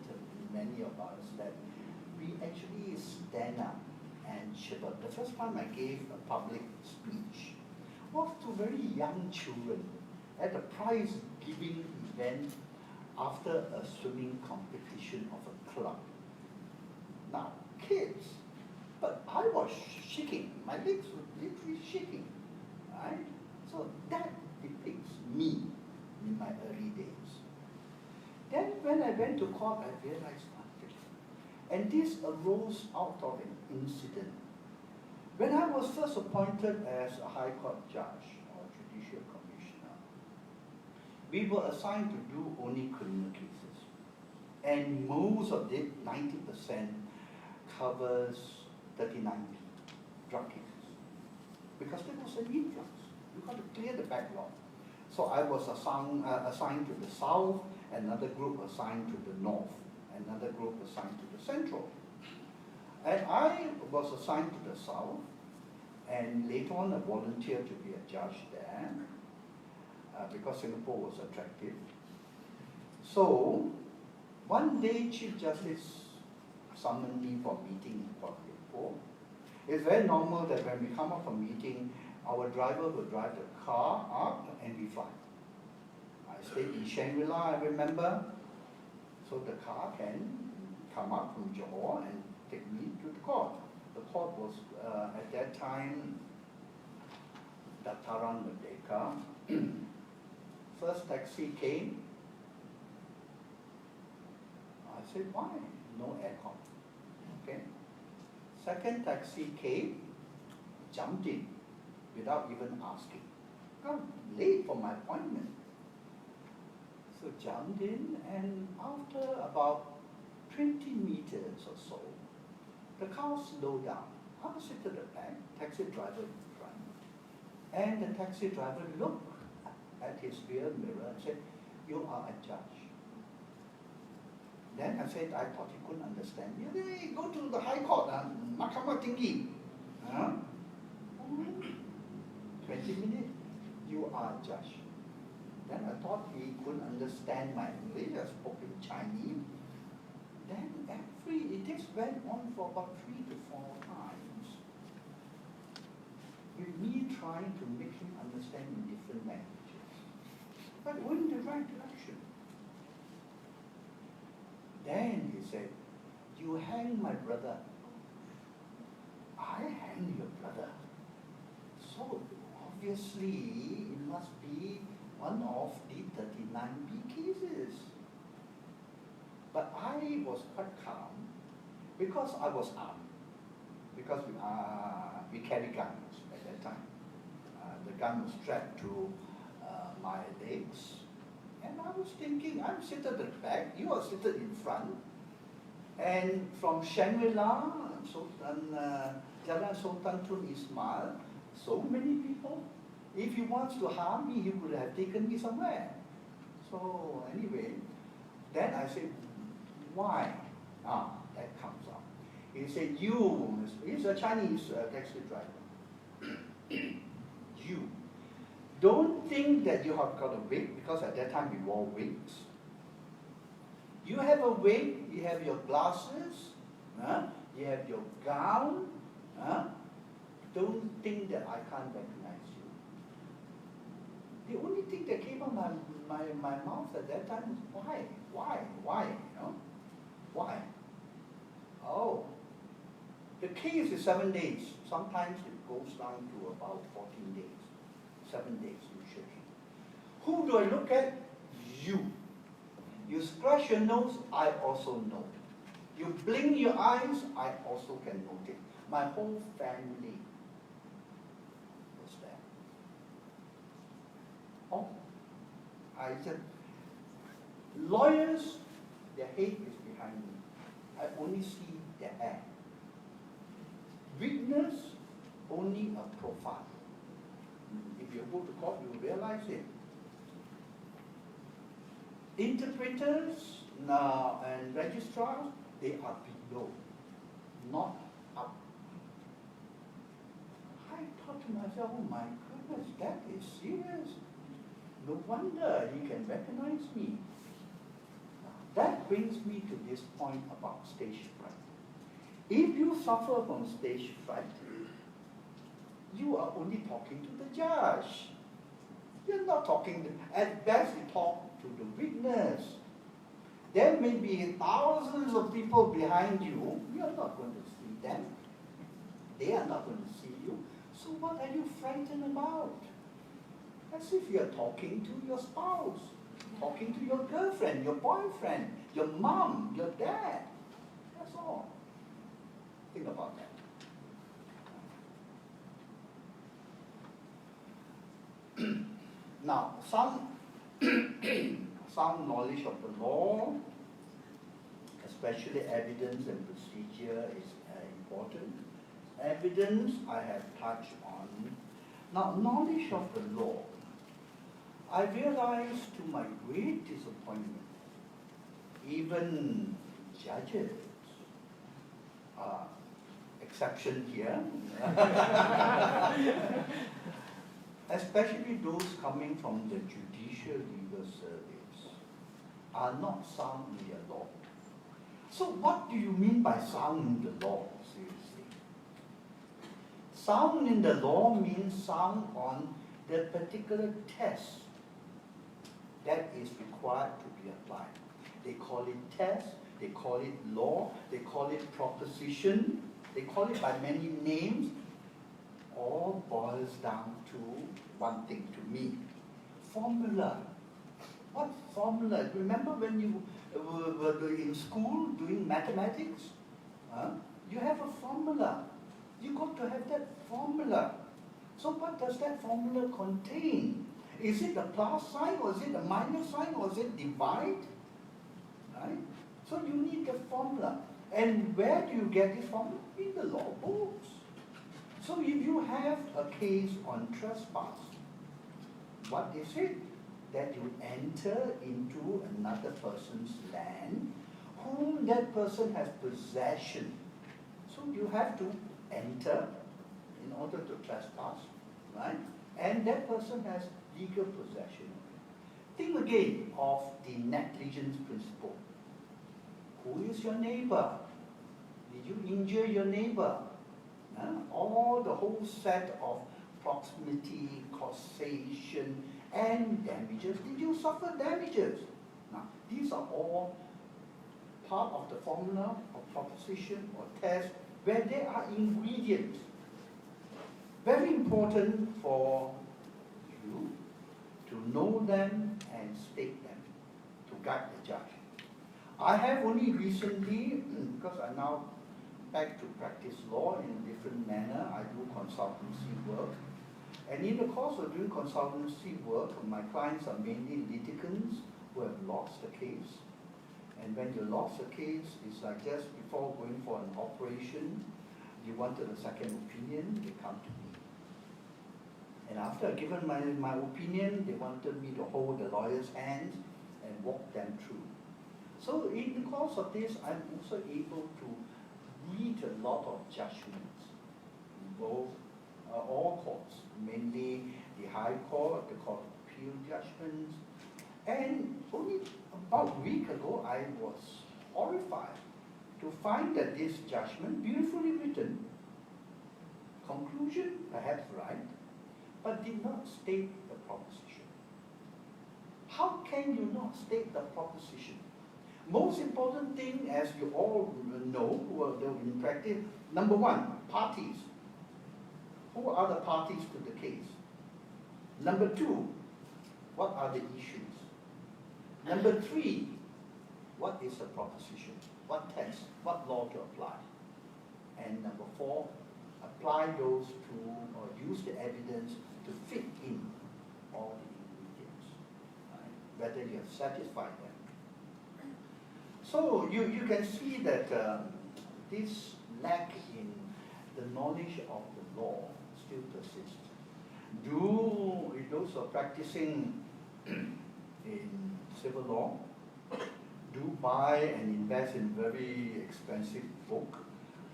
many of us that we actually stand up and shiver. The first time I gave a public speech was to very young children at a prize giving event after a swimming competition of a club. Now, kids, but I was shaking, my legs were literally shaking, right? So that depicts me in my early days. Then when I went to court, I realized something. And this arose out of an incident. When I was first appointed as a High Court judge or Judicial Commissioner, we were assigned to do only criminal cases. And most of it, 90%, covers 39B, drug cases. Because there was a need drugs. You got to clear the backlog. So I was assigned to the south, another group assigned to the north, another group assigned to the central. And I was assigned to the south, and later on I volunteered to be a judge there, because Singapore was attractive. So, one day Chief Justice summoned me for a meeting in Kuala Lumpur. It's very normal that when we come up for a meeting, our driver will drive the car up and we fly. I stayed in Shangri-La, I remember, so the car can come up from Johor and take me to the court. The court was, at that time, Dataran Merdeka. First taxi came. I said, why? No aircon. Okay. Second taxi came, jumped in without even asking. I'm late for my appointment. So jumped in, and after about 20 meters or so, the car slowed down. I was sitting at the back, taxi driver in front, and the taxi driver looked at his rear mirror and said, "You are a judge." Then I said, I thought he couldn't understand. Hey, go to the High Court, Mahkamah Tinggi. 20 minutes, you are a judge. Then I thought he couldn't understand my English. I spoke in Chinese. Then this went on for about 3 to 4 times, with me trying to make him understand in different languages, but going in the right direction. Then he said, "You hang my brother." "I hang your brother?" So obviously it must be one of the 39B cases. But I was quite calm because I was armed. Because we carry guns at that time. The gun was strapped to my legs. And I was thinking, I'm seated at the back, you are seated in front. And from Shangri-La, Jalan Sultan Tun Ismail, so many people. If he wants to harm me, he would have taken me somewhere. So anyway, then I said, "Why?" That comes up. He said, he's a Chinese taxi driver. "You don't think that you have got a wig," because at that time we wore wigs. "You have a wig, you have your glasses, you have your gown. Don't think that I can't recognize you." The only thing that came out my mouth at that time was, why, why? "Oh, the case is 7 days. Sometimes it goes down to about 14 days. 7 days usually. Who do I look at? You. You scratch your nose, I also know. You blink your eyes, I also can notice. My whole family was there." Oh, I said, lawyers, their head is behind me. I only see their hair. Witness, only a profile. If you go to court, you will realize it. Interpreters and registrars, they are below, not up. I thought to myself, oh my goodness, that is serious. No wonder he can recognize me. That brings me to this point about stage fright. If you suffer from stage fright, you are only talking to the judge. You're not talking, at best you talk to the witness. There may be thousands of people behind you, you're not going to see them. They are not going to see you. So what are you frightened about? As if you're talking to your spouse, talking to your girlfriend, your boyfriend, your mom, your dad. That's all. Think about that. Now, some knowledge of the law, especially evidence and procedure, is important. Evidence I have touched on. Now, knowledge of the law. I realized to my great disappointment, even judges, exception here, especially those coming from the judicial legal service, are not sound in their law. So what do you mean by sound in the law, seriously? Sound in the law means sound on the particular test that is required to be applied. They call it test, they call it law, they call it proposition, they call it by many names. All boils down to one thing to me: formula. What formula? Remember when you were in school doing mathematics? You have a formula. You got to have that formula. So what does that formula contain? Is it a plus sign, or is it a minus sign, or is it divide? Right? So you need the formula. And where do you get this formula? In the law books. So if you have a case on trespass, what is it? That you enter into another person's land whom that person has possession. So you have to enter in order to trespass, right? And that person has legal possession. Think again of the negligence principle. Who is your neighbor? Did you injure your neighbor? All the whole set of proximity, causation, and damages. Did you suffer damages? Now, these are all part of the formula or proposition or test where there are ingredients. Very important for you to know them and state them to guide the judge. I have only recently, because I'm now back to practice law in a different manner, I do consultancy work. And in the course of doing consultancy work, my clients are mainly litigants who have lost a case. And when you lost a case, it's like just before going for an operation, you wanted a second opinion, they come to me. And after I've given my opinion, they wanted me to hold the lawyer's hands and walk them through. So in the course of this, I'm also able to read a lot of judgments in both all courts, mainly the High Court, the Court of Appeal judgments. And only about a week ago, I was horrified to find that this judgment, beautifully written, conclusion perhaps right, but did not state the proposition. How can you not state the proposition? Most important thing, as you all know who are in practice, number one, parties. Who are the parties to the case? Number two, what are the issues? Number three, what is the proposition? What text? What law to apply? And number four, apply those to or use the evidence to fit in all the ingredients, right? Whether you have satisfied them. So you can see that this lack in the knowledge of the law still persists. Those who are practicing in civil law, do buy and invest in very expensive book,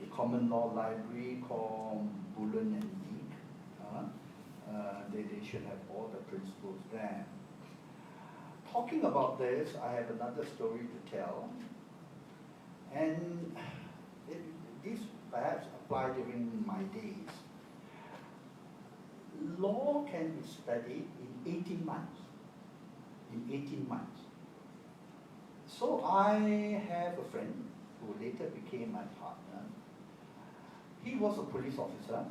the common law library called Bullen and Leak. They should have all the principles there. Talking about this, I have another story to tell. And this perhaps applied during my days. Law can be studied in 18 months. In 18 months. So I have a friend who later became my partner. He was a police officer,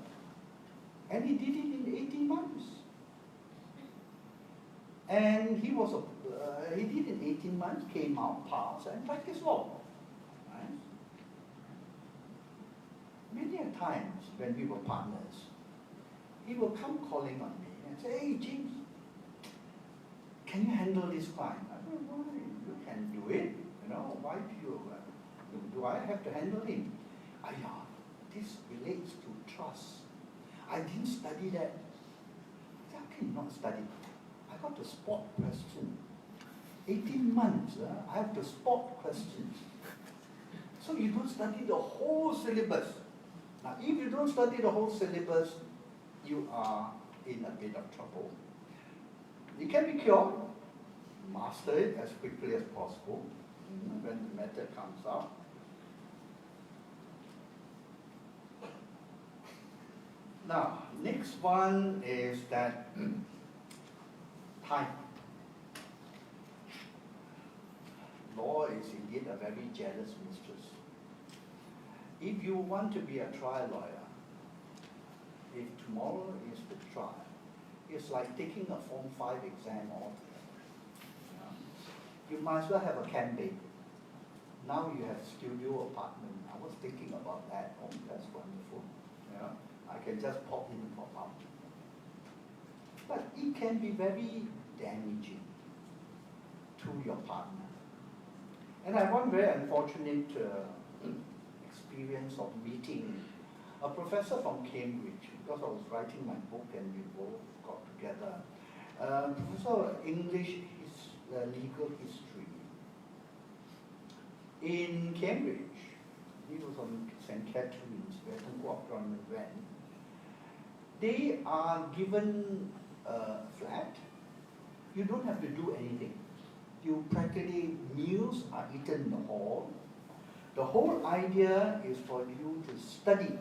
and he did it in 18 months. And he did it in 18 months, came out, passed, and practiced law. Right? Many a times when we were partners, he will come calling on me and say, "Hey, James, can you handle this client?" I don't know, you can do it. Why do I have to handle him? This relates to trust. I didn't study that. How can you not study? I got to spot questions. 18 months, I have to spot questions. So you don't study the whole syllabus. Now, if you don't study the whole syllabus, you are in a bit of trouble. It can be cured. Master it as quickly as possible when the matter comes up. Now, next one is that time. Law is indeed a very jealous mistress. If you want to be a trial lawyer, if tomorrow is the trial, it's like taking a Form 5 exam altogether. You might as well have a campaign. Now you have studio apartment. I was thinking about that. Oh, that's wonderful. I can just pop in and pop out. but it can be very damaging to your partner. And I have one very unfortunate experience of meeting a professor from Cambridge, because I was writing my book and we both got together. Professor of English legal history in Cambridge. He was on St. Catherine's, where Tunku Abdul went. They are given a flat. You don't have to do anything. You practically, meals are eaten in the hall. The whole idea is for you to study,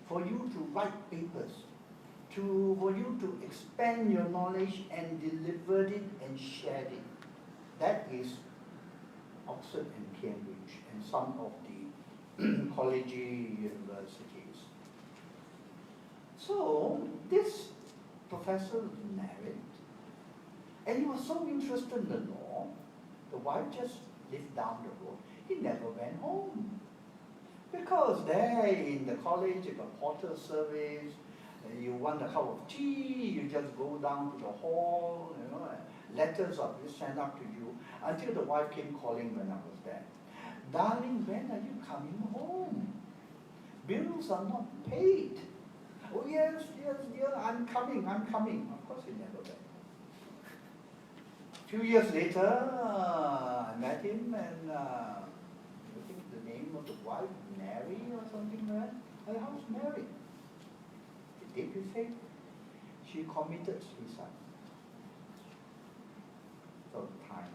for you to write papers, for you to expand your knowledge and deliver it and share it. That is Oxford and Cambridge and some of the college universities. So this professor was married, and he was so interested in the law. The wife just lived down the road. He never went home, because there in the college you got porter service. You want a cup of tea, you just go down to the hall, letters are sent up to you, until the wife came calling when I was there. Darling, when are you coming home? Bills are not paid. Oh yes, dear, I'm coming. Of course he never went. A few years later, I met him, and I think the name of the wife, Mary or something like that. And how's Mary? Did you say? She committed suicide. So time.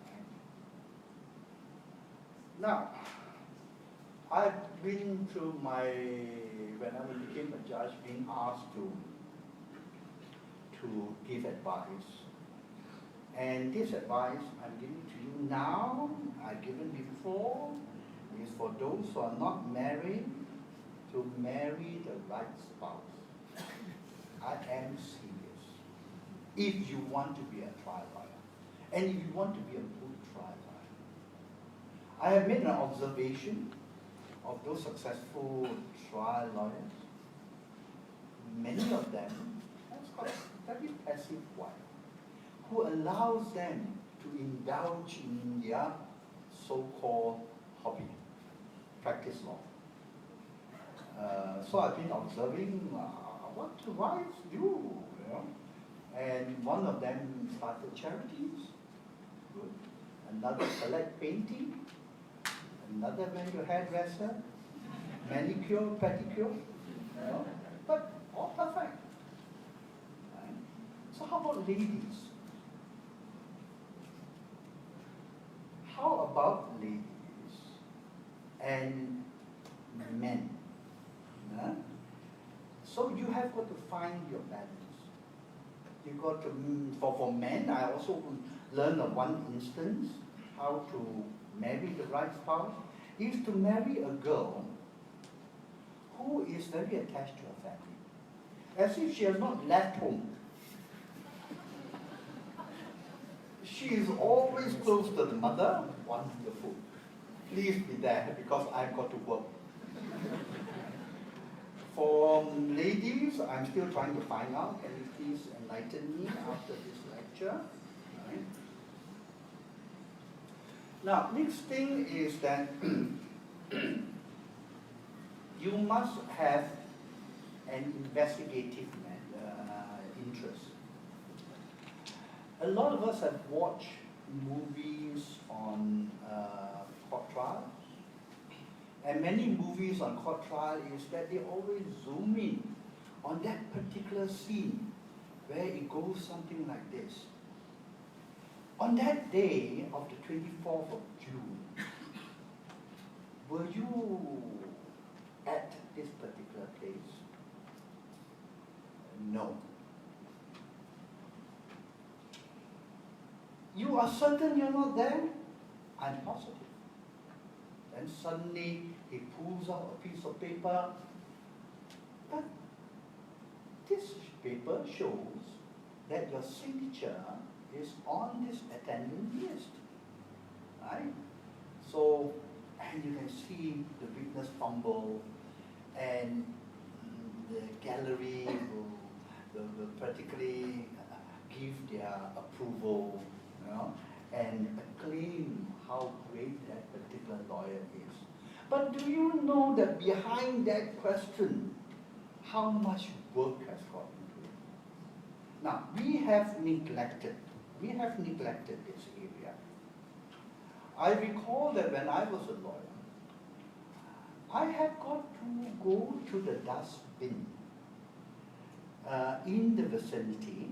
Right? Now, I've been through when I became a judge, being asked to give advice. And this advice I'm giving to you now, I've given before, is for those who are not married, to marry the right spouse. I am serious. If you want to be a trial lawyer, and if you want to be a good trial lawyer. I have made an observation of those successful trial lawyers. Many of them have got a very passive wife, who allows them to indulge in their so-called hobby, practice law. So I've been observing what wives do, and one of them started charities, good. Another collect painting, another went to hairdresser, manicure, pedicure, but all perfect. Right? So how about ladies? How about ladies and men? So you have got to find your balance. You got to, for men, I also learned of one instance how to marry the right spouse, is to marry a girl who is very attached to her family, as if she has not left home. She is always close to the mother. Wonderful. Please be there, because I've got to work. For ladies, I'm still trying to find out. Can you please enlighten me after this lecture? Right. Now, next thing is that you must have an investigative interest. A lot of us have watched movies on court trials. And many movies on court trial is that they always zoom in on that particular scene where it goes something like this. On that day of the 24th of June, were you at this particular place? No. You are certain you're not there? I'm positive. Then suddenly he pulls out a piece of paper, but this paper shows that your signature is on this attendance list, right? So, and you can see the witness fumble, and the gallery will will practically give their approval, and acclaim how great that particular lawyer is. But do you know that behind that question, how much work has gone into it? Now, we have neglected this area. I recall that when I was a lawyer, I had got to go to the dustbin in the vicinity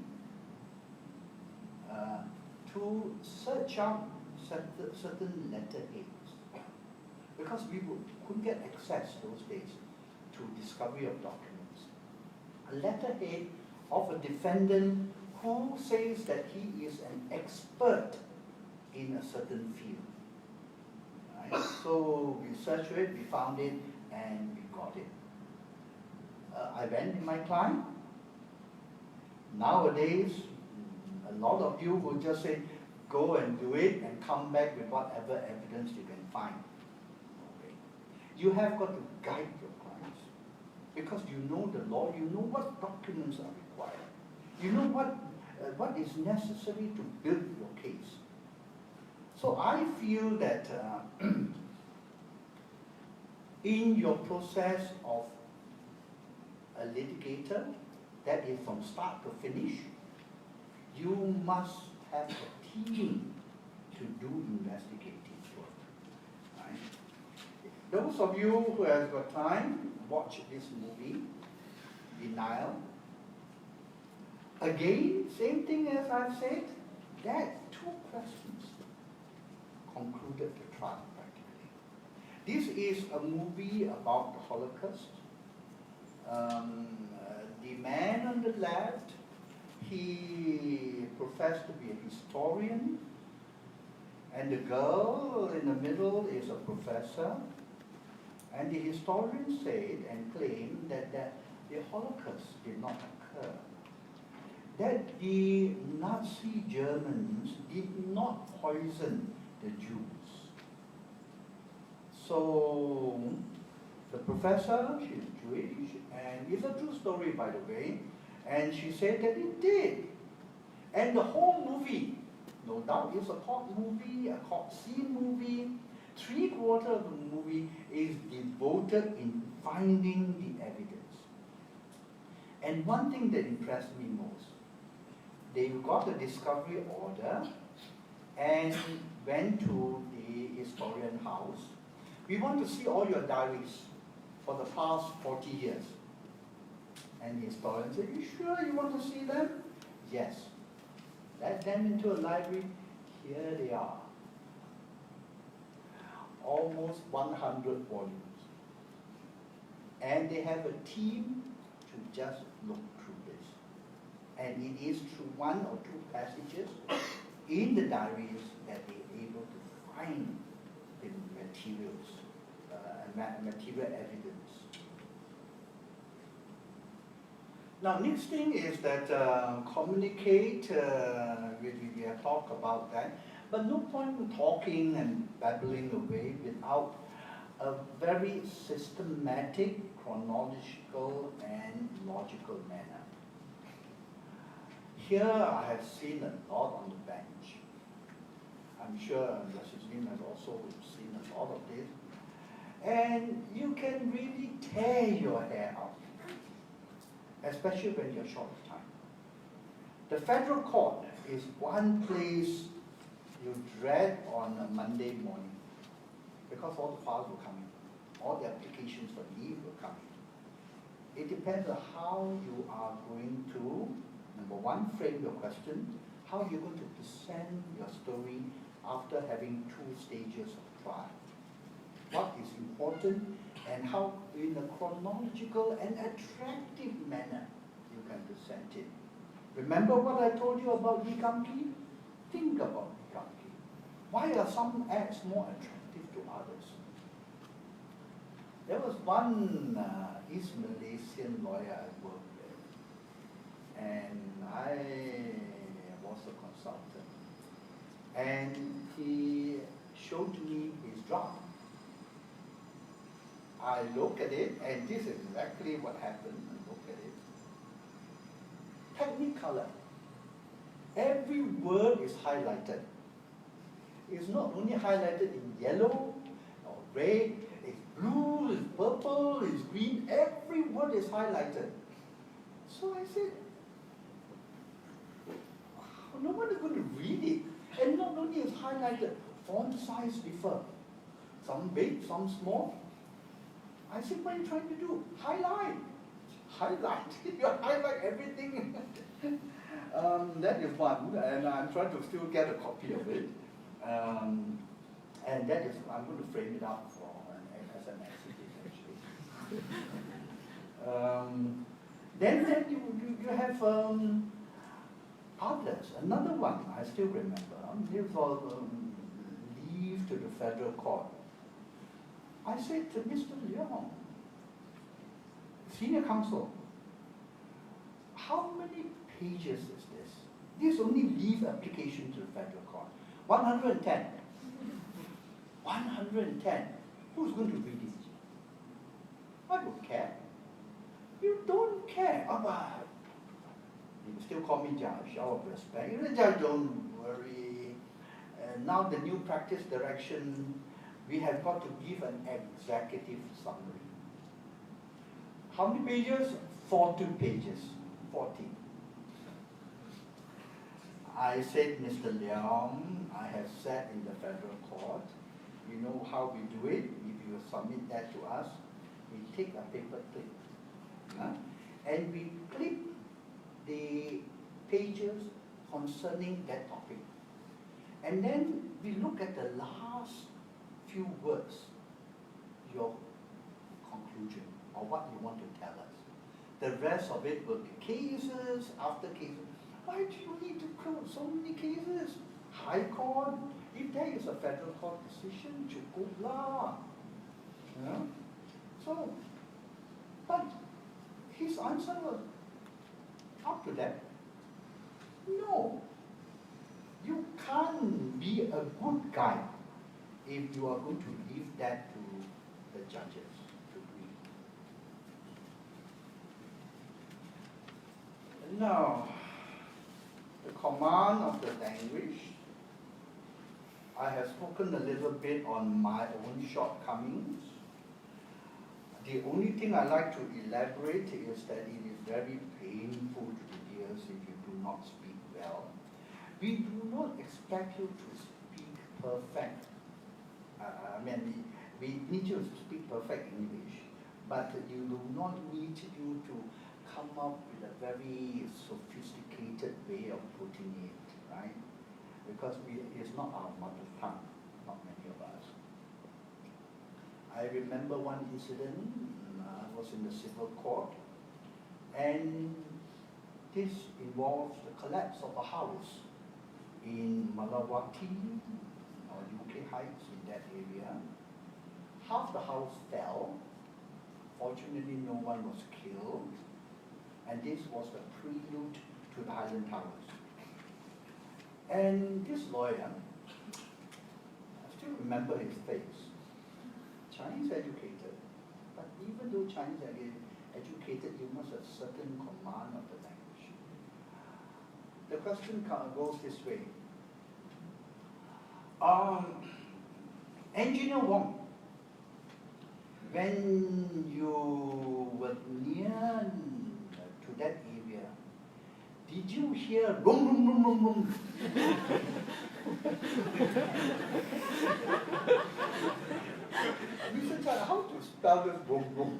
to search out certain letterheads, because we couldn't get access those days to discovery of documents. A letterhead of a defendant who says that he is an expert in a certain field. Right? So we searched it, we found it, and we got it. I went with my client. Nowadays, a lot of you will just say, go and do it and come back with whatever evidence you can find. Okay. You have got to guide your clients, because you know the law, you know what documents are required. You know what is necessary to build your case. So I feel that in your process of a litigator, that is from start to finish, you must have a team to do investigative work. Right? Those of you who have got time, watch this movie, Denial. Again, same thing as I've said, that two questions concluded the trial practically. This is a movie about the Holocaust. The man on the left, he professed to be a historian, and the girl in the middle is a professor. And the historian said and claimed that the Holocaust did not occur, that the Nazi Germans did not poison the Jews. So the professor, she's Jewish, and it's a true story, by the way, and she said that it did. And the whole movie, no doubt, is a court movie, a court scene movie. 3/4 of the movie is devoted in finding the evidence. And one thing that impressed me most, they got a discovery order and went to the historian house. We want to see all your diaries for the past 40 years. And the historian said, you sure you want to see them? Yes. Let them into a library. Here they are. Almost 100 volumes. And they have a team to just look through this. And it is through one or two passages in the diaries that they're able to find the materials, material evidence. Now, next thing is that communicate, we have talked about that, but no point in talking and babbling away without a very systematic, chronological, and logical manner. Here I have seen a lot on the bench. I'm sure Mrs. Lim has also seen a lot of this. And you can really tear your hair out, especially when you're short of time. The federal court is one place you dread on a Monday morning, because all the files will come in, all the applications for leave will come in. It depends on how you are going to, number one, frame your question, how you're going to present your story after having 2 stages of trial. What is important, and how in a chronological and attractive manner you can present it. Remember what I told you about Likamki? Think about Likamki. Why are some acts more attractive to others? There was one East Malaysian lawyer I worked with, and I was a consultant. And he showed me his draft. I look at it, and this is exactly what happened. I look at it. slightly colored. Every word is highlighted. It's not only highlighted in yellow or red, it's blue, it's purple, it's green, every word is highlighted. So I said, wow, no one is going to read it. And not only is highlighted, font size differ. Some big, some small. I said, what are you trying to do? Highlight. Highlight. You highlight everything. That is one, and I'm trying to still get a copy of it. And that is, I'm going to frame it up for as an exhibit actually. Then you have others. Another one I still remember. This was leave to the federal court. I said to Mr. Leong, senior counsel, how many pages is this? This only leave application to the federal court. 110. 110. Who's going to read it? I don't care. You don't care. But you still call me judge, out of respect. You know, judge, don't worry. And now the new practice direction, we have got to give an executive summary. How many pages? 40 pages. 40. I said, Mr. Leong, I have sat in the federal court. You know how we do it. If you submit that to us, we take a paper clip. And we clip the pages concerning that topic. And then we look at the last few words, your conclusion, or what you want to tell us. The rest of it will be cases after cases. Why do you need to quote so many cases? High court, if there is a federal court decision, cukup lah. You know? So, but his answer was, up to that. No. You can't be a good guy if you are going to leave that to the judges to read. Now, the command of the language, I have spoken a little bit on my own shortcomings. The only thing I like to elaborate is that it is very painful to ears if you do not speak well. We do not expect you to speak perfect. We need you to speak perfect English, but you do not need you to come up with a very sophisticated way of putting it, right? Because it's not our mother tongue, not many of us. I remember one incident, I was in the civil court, and this involves the collapse of a house in Malawati or UK Heights in that area. Half the house fell. Fortunately, no one was killed. And this was the prelude to the Highland Towers. And this lawyer, I still remember his face, Chinese educated, but even though Chinese educated, you must have certain command of the language. The question goes this way. Engineer Wong, when you were near to that area, did you hear boom, boom, boom, boom, boom? Mr. Chan, how to spell this boom, boom?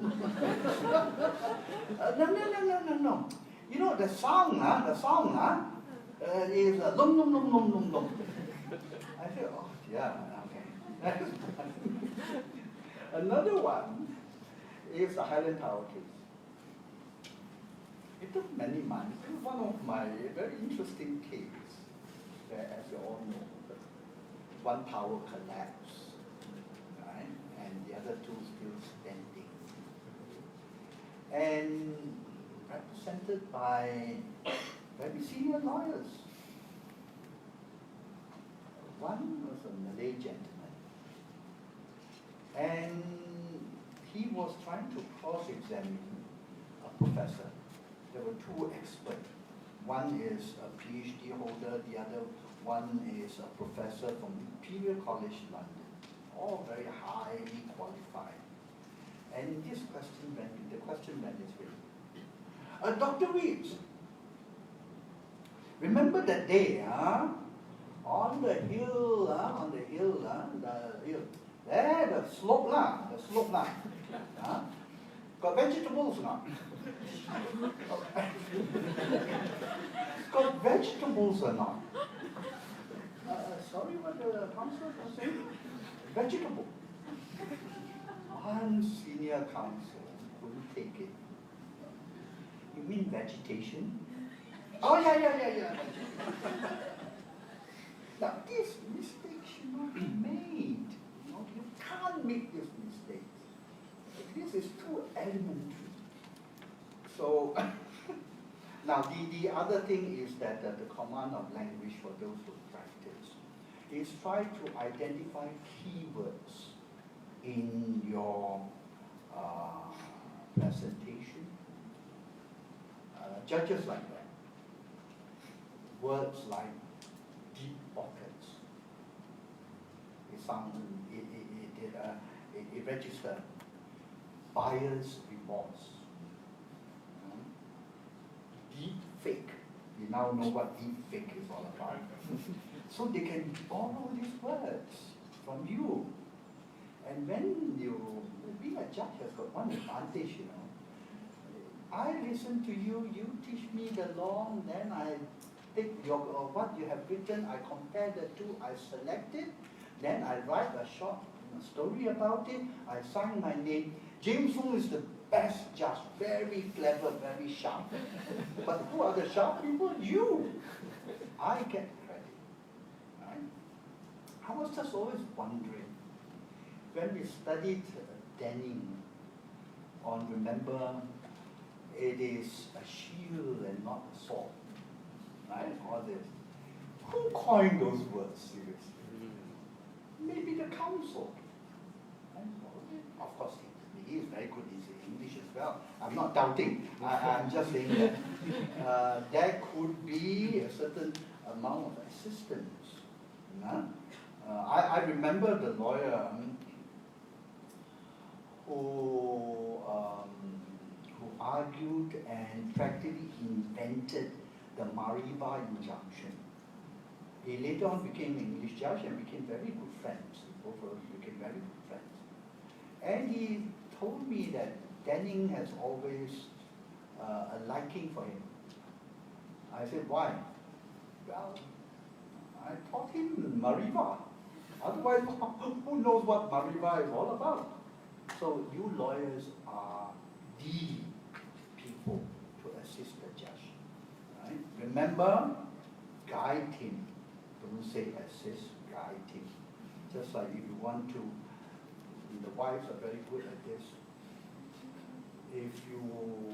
No. You know, the sound is lum, lum, lum, lum, lum, lum. I said, oh, yeah, okay. Another one is the Highland Tower case. It took many months. It was one of my very interesting cases, where, as you all know, one tower collapsed, right? And the other two still standing. And represented by very senior lawyers. One was a Malay gentleman, and he was trying to cross-examine a professor. There were two experts, One is a PhD holder, the other one is a professor from Imperial College London, all very highly qualified. And the question went this way. Dr. Reeves, remember that day, on the hill, there, the slope line, got vegetables or not? Got vegetables or not? Sorry, what the council was saying? Vegetable. One senior counsel couldn't take it. You mean vegetation? Oh, yeah. Now, this mistake should not be made. You can't make this mistake. This is too elementary. So, now the other thing is that the command of language for those who practice is try to identify keywords in your presentation. Judges like that. Words like deep pockets. It registers buyer's remorse. Deep fake. You now know what deep fake is all about. So they can borrow these words from you. And when being a judge has got one advantage, I listen to you, you teach me the law, and then I take what you have written, I compare the two, I select it, then I write a short story about it, I sign my name. James Foong is the best judge, very clever, very sharp. But who are the sharp people? You. I get credit. Right? I was just always wondering, when we studied Denning on, remember, it is a shield and not a sword. Right? All this. Who coined those words, seriously? Maybe the council. Right? Of course, he is very good in English as well. I'm not doubting. I'm just saying that there could be a certain amount of assistance. I remember the lawyer who argued and practically invented the Mariba injunction. He later on became an English judge and became very good friends. Both of us became very good friends. And he told me that Denning has always a liking for him. I said, why? Well, I taught him Mariba. Otherwise, who knows what Mariba is all about? So you lawyers are the people to assist the judge. Right? Remember, guide him. Don't say assist, guide him. Just like if you want to, the wives are very good at this. If you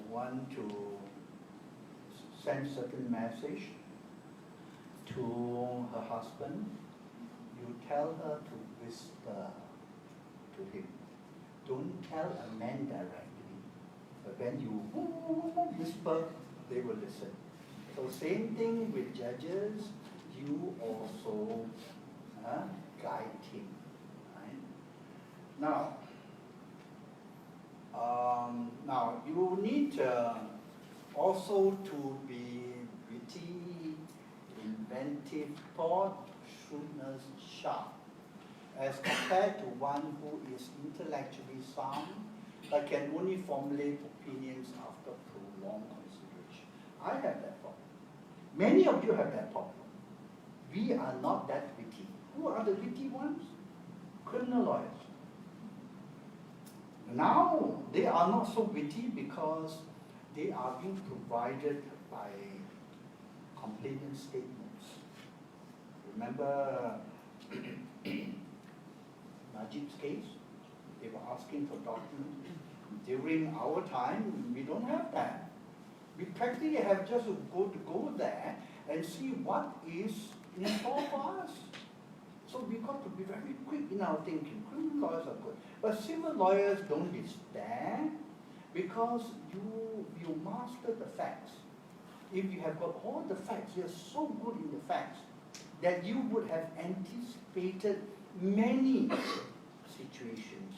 want to send certain message to her husband, you tell her to whisper to him. Don't tell a man directly. But when you whisper, they will listen. So same thing with judges, you also guide him. Right? Now you need also to be witty, inventive, thought, shrewdness, sharp, as compared to one who is intellectually sound but can only formulate opinions after prolonged consideration. I have that problem. Many of you have that problem. We are not that witty. Who are the witty ones? Criminal lawyers. Now, they are not so witty because they are being provided by complainant statements. Remember Najib's case? They were asking for documents. During our time, we don't have that. We practically have just to go there and see what is in store for us. So we've got to be very quick in our thinking. Criminal lawyers are good. But civil lawyers don't despair because you master the facts. if you have got all the facts, you're so good in the facts, that you would have anticipated many situations.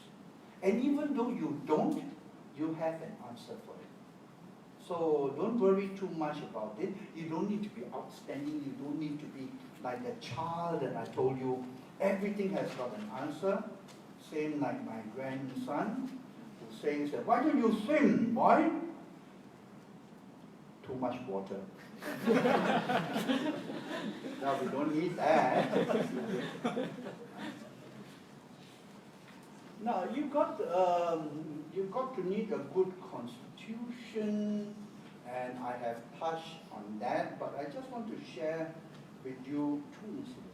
And even though you don't, you have an answer for it. So don't worry too much about it. You don't need to be outstanding. You don't need to be like the child that I told you. Everything has got an answer. Same like my grandson, who says that, why don't you swim, boy? Too much water. Now we don't need that. Now you've got to need a good constitution, and I have touched on that, but I just want to share with you two incidents.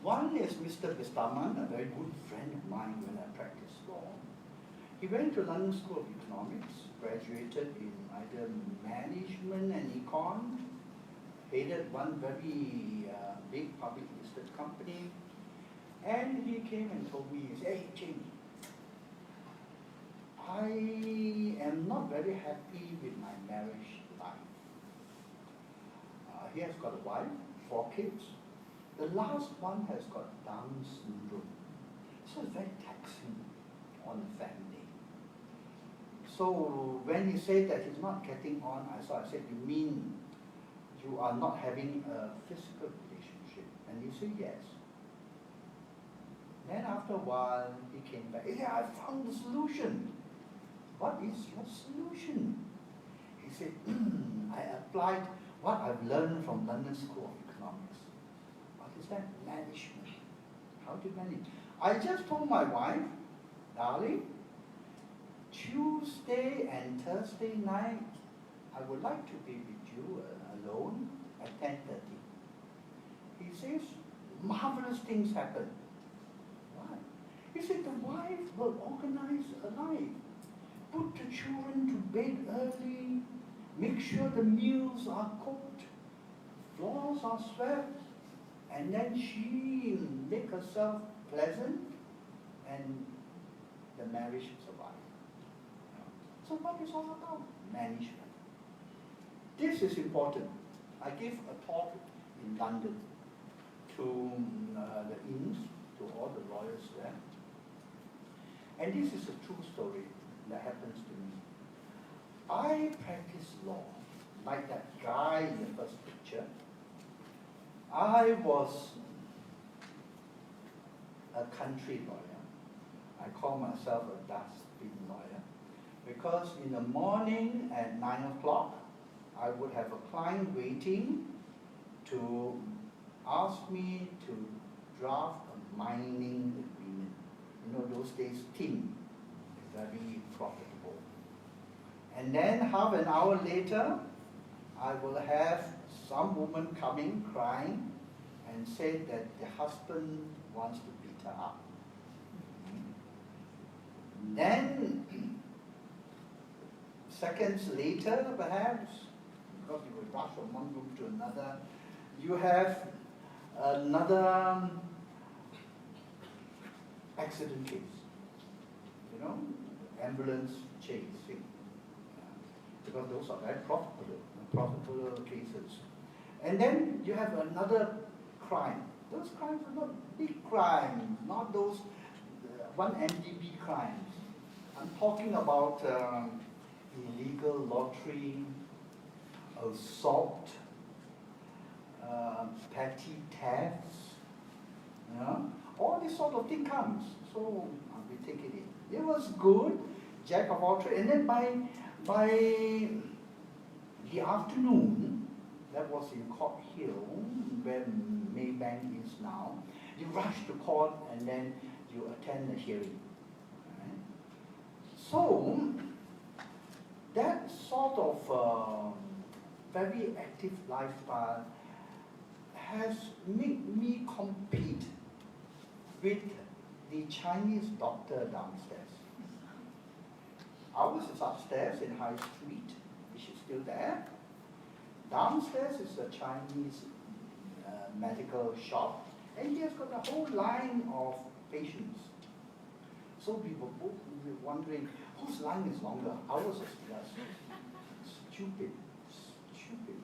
One is Mr. Vistaman, a very good friend of mine when I practiced law. He went to London School of Economics, graduated in either management and econ, headed one very big public listed company, and he came and told me, he said, hey, James, I am not very happy with my marriage life. He has got a wife, 4 kids. The last one has got Down syndrome. So it's very taxing on the family. So when he said that he's not getting on, I said, you mean you are not having a physical relationship? And he said, yes. Then after a while, he came back, yeah, I found the solution. What is your solution? He said, I applied what I've learned from London School of Economics. What is that? Management. How to manage? I just told my wife, darling, Tuesday and Thursday night, I would like to be with you alone at 10:30. He says, marvelous things happen. Why? He said, the wife will organize a life. Put the children to bed early, make sure the meals are cooked, floors are swept, and then she make herself pleasant, and the marriage survives. So what is all about? Management. This is important. I gave a talk in London to the inns, to all the lawyers there. And this is a true story that happens to me. I practice law, like that guy in the first picture. I was a country lawyer. I call myself a dustbin lawyer because in the morning at 9 o'clock, I would have a client waiting to ask me to draft a mining agreement. You know, those days, tin is very profitable. And then half an hour later, I will have some woman coming crying and say that the husband wants to beat her up. Then, seconds later, perhaps, because you will rush from one room to another, you have another accident case. You know, ambulance chasing. Because those are very profitable cases. And then you have another crime. Those crimes are not big crimes, not those 1 MDB crimes. I'm talking about illegal lottery, assault, petty thefts, you know, all this sort of thing comes. So we take it in. It was good, jack of all trades. And then by the afternoon, that was in Court Hill, where Maybank is now, you rush to court and then you attend the hearing. Right? So, that sort of very active lifestyle has made me compete with the Chinese doctor downstairs. Ours is upstairs in High Street, which is still there. Downstairs is a Chinese medical shop, and he has got a whole line of patients. So we were both wondering, whose line is longer? Ours is less. Stupid. stupid.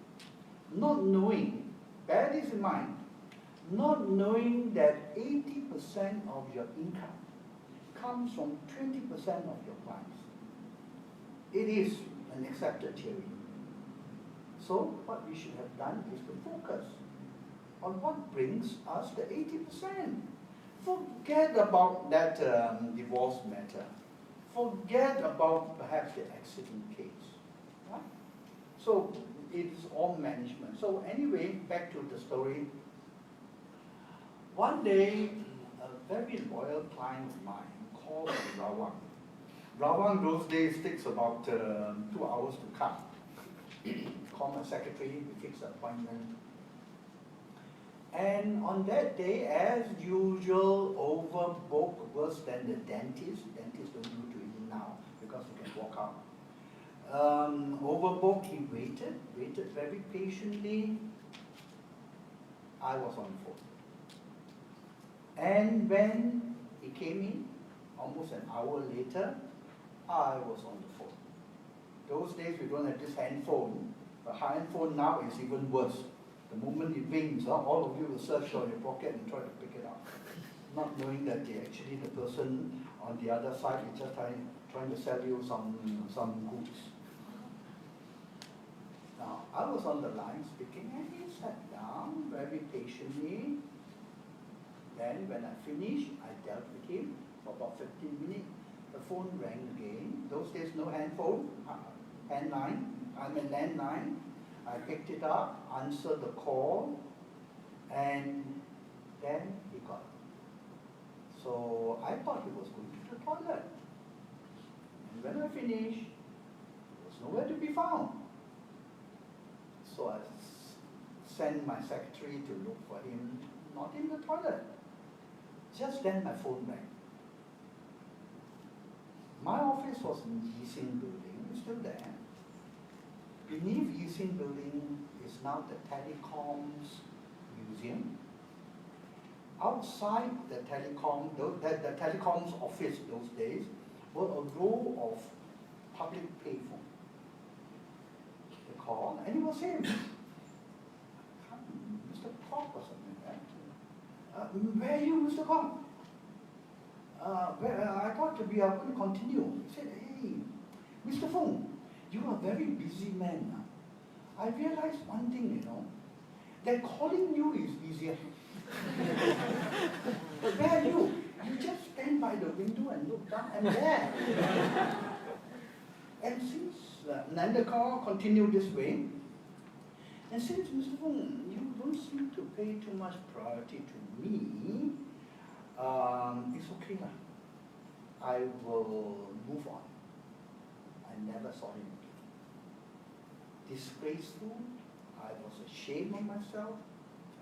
Not knowing, bear this in mind, not knowing that 80% of your income comes from 20% of your clients. It is an accepted theory. So what we should have done is to focus on what brings us the 80%. Forget about that divorce matter. Forget about perhaps the accident case. Right? So it's all management. So anyway, back to the story. One day, a very loyal client of mine called Rawang. Rawang those days takes about 2 hours to come. Call my secretary, we fix an appointment. And on that day, as usual, overbooked, worse than the dentist. Dentists don't do to you now because you can walk out. Overbooked, he waited very patiently. I was on the phone. And when he came in, almost an hour later, I was on the phone. Those days we don't have this handphone. The handphone now is even worse. The moment it rings, all of you will search on your pocket and try to pick it up, not knowing that actually the person on the other side is just trying to sell you some goods. Now, I was on the line speaking, and he sat down very patiently. Then when I finished, I dealt with him for about 15 minutes. The phone rang again. Those days, no handphone, landline. I picked it up, answered the call, and then he got it. So I thought he was going to the toilet. And when I finished, he was nowhere to be found. So I sent my secretary to look for him, not in the toilet. Just then my phone rang. My office was in Yixing building, it's still there. Beneath Yixing building is now the telecoms museum. Outside the telecoms office those days were a row of public payphone. They called, and it was him. Mr. Kwok or something like that. Where are you, Mr. Kwok? I thought we are going to continue. He said, hey, Mr. Foong, you are a very busy man. I realized one thing, that calling you is easier. But where are you? You just stand by the window and look down, and there. And since, then the call continued this way. And since, Mr. Foong, you don't seem to pay too much priority to me, it's okay. I will move on. I never saw him again. Disgraceful, I was ashamed of myself,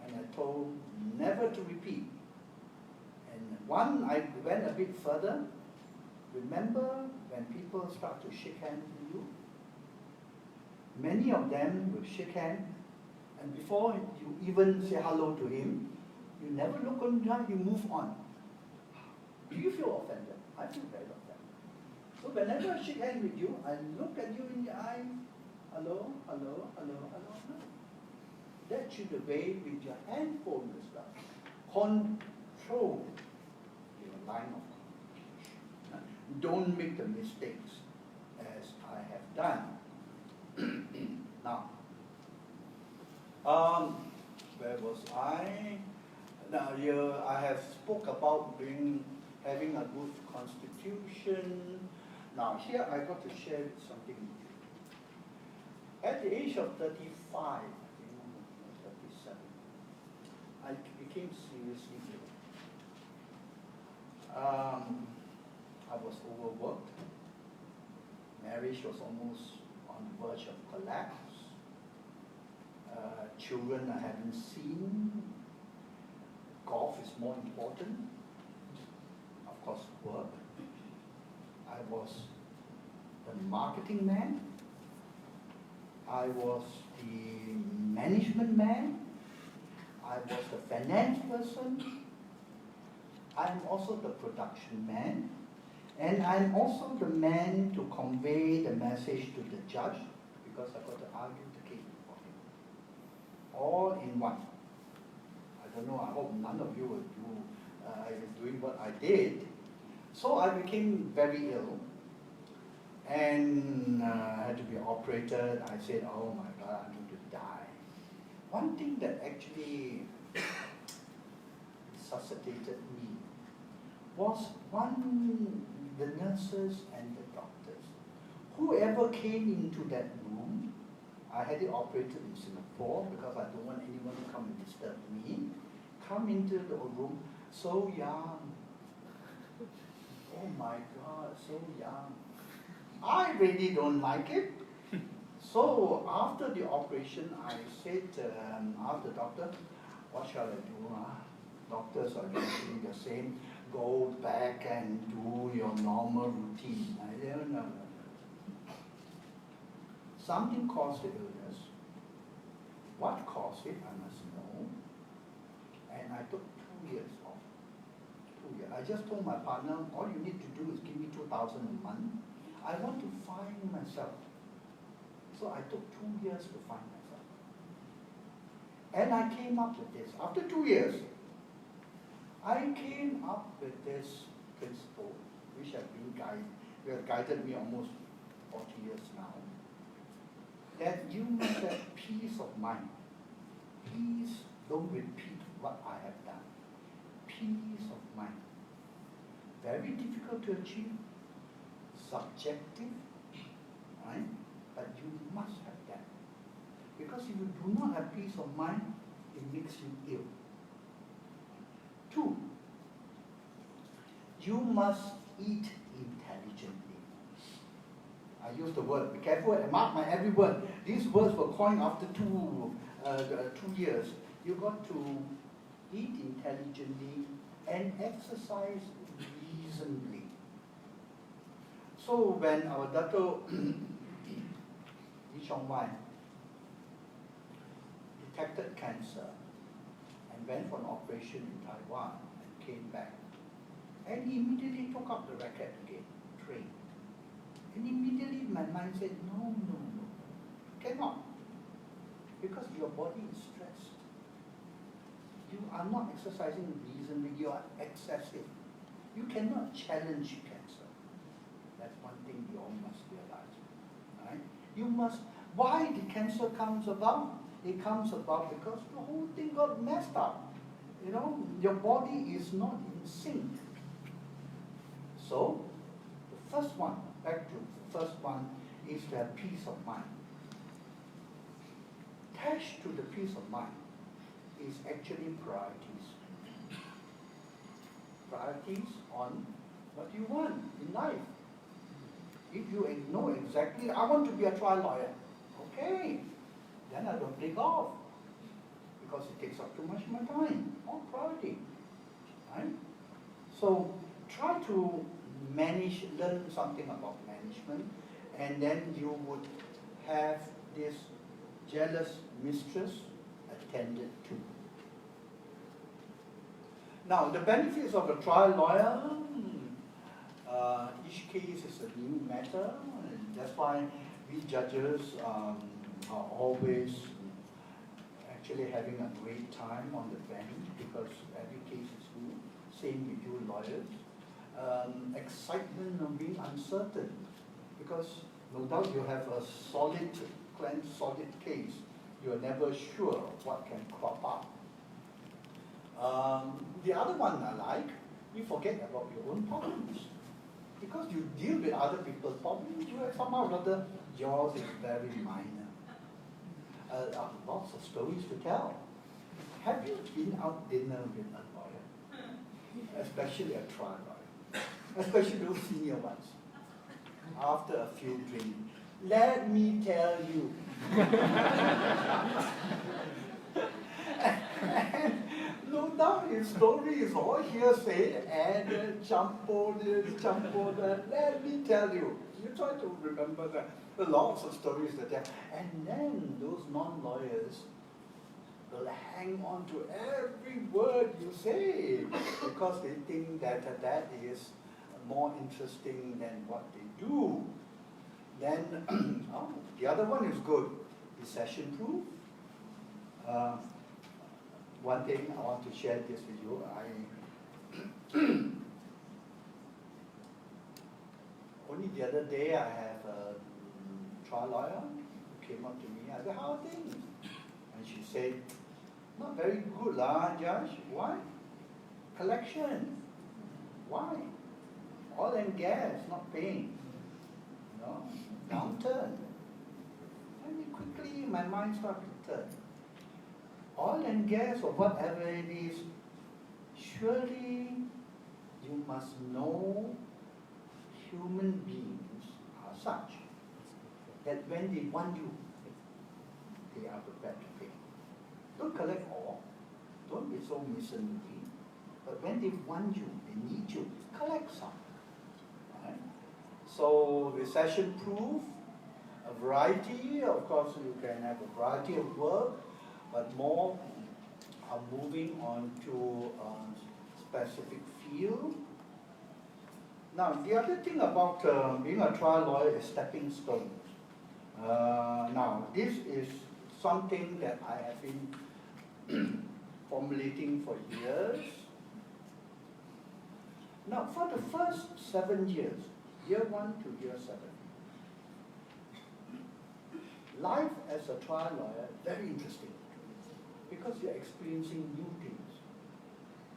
and I told never to repeat. And I went a bit further. Remember when people start to shake hands with you? Many of them will shake hands, and before you even say hello to him, you never look on him, you move on. Do you feel offended? I feel very offended. So whenever I shake hands with you, I look at you in the eye, hello, hello, hello, hello, hello. That's the way with your handphone as well. Control your line of communication. Don't make the mistakes as I have done. Now, where was I? Now, here I have spoke about having a good constitution. Now, here I got to share something with you. At the age of 35, 37, I became seriously ill. I was overworked. Marriage was almost on the verge of collapse. Children I haven't seen. Golf is more important. Of course, work. I was the marketing man. I was the management man. I was the finance person. I'm also the production man. And I'm also the man to convey the message to the judge, because I've got to argue the case before. all in one. I don't know, I hope none of you will do, is doing what I did. So I became very ill and had to be operated. I said, oh my God, I'm going to die. One thing that actually resuscitated me was the nurses and the doctors. Whoever came into that room, I had it operated in Singapore because I don't want anyone to come and disturb me, come into the room, so young. Oh my God, so young. I really don't like it. So after the operation, I said, asked the doctor, what shall I do? Doctors are usually the same, go back and do your normal routine. I said, no. Something caused the illness. What caused it, I must know. And I took 2 years off. 2 years. I just told my partner, all you need to do is give me 2,000 a month. I want to find myself. So I took 2 years to find myself. And I came up with this. After 2 years, I came up with this principle, which has guided me almost 40 years now, that you must have peace of mind. Please don't repeat what I have done. Peace of mind. Very difficult to achieve, subjective, right? But you must have that. Because if you do not have peace of mind, it makes you ill. 2, you must eat intelligently. I use the word, be careful and mark my every word. These words were coined after 2 years. You got to eat intelligently and exercise reasonably. So when our Dato' Lee Chong Wai detected cancer and went for an operation in Taiwan and came back, and he immediately took up the racket again, trained. And immediately my mind said, no, cannot. Because your body is stressed. You are not exercising reasonably, you are excessive. You cannot challenge cancer. That's one thing you all must realize. Right? You must, why the cancer comes about? It comes about because the whole thing got messed up. You know, your body is not in sync. So, the first one, back to the first one, is to have peace of mind. Attached to the peace of mind is actually priorities. Priorities on what you want in life. If you know exactly, I want to be a trial lawyer, okay, then I don't play golf because it takes up too much of my time. All priority, right? So try to learn something about management, and then you would have this jealous mistress attended to. Now, the benefits of a trial lawyer, each case is a new matter, and that's why we judges are always actually having a great time on the bench because every case is new. Same with you lawyers. Excitement of being uncertain because no doubt you have a solid case. You are never sure what can crop up. The other one I like, you forget about your own problems. Because you deal with other people's problems, you have somehow or other, yours is very minor. Lots of stories to tell. Have you been out dinner with a lawyer? Especially a trial lawyer. Especially those senior ones. After a few drinks. Let me tell you. And no doubt his story is all hearsay and jumbo this, jumbo that. Let me tell you. You try to remember that. There are lots of stories that there. And then those non-lawyers will hang on to every word you say because they think that that is more interesting than what they do. Then, the other one is good. Recession proof. One thing I want to share this with you. Only the other day I have a trial lawyer who came up to me. I said, "How are things?" And she said, "Not very good, lah, Judge. Why? Collection. Why? Oil and gas not paying. You know, downturn." And quickly my mind started to turn. Oil and gas or whatever it is, surely you must know human beings are such that when they want you, they are prepared to pay. Don't collect all. Don't be so miserly. But when they want you, they need you, collect some. Right? So recession-proof, a variety. Of course, you can have a variety of work, but more are moving on to a specific field. Now, the other thing about being a trial lawyer is stepping stones. Now, this is something that I have been formulating for years. Now, for the first 7 years, year 1 to year 7, life as a trial lawyer, very interesting, because you're experiencing new things,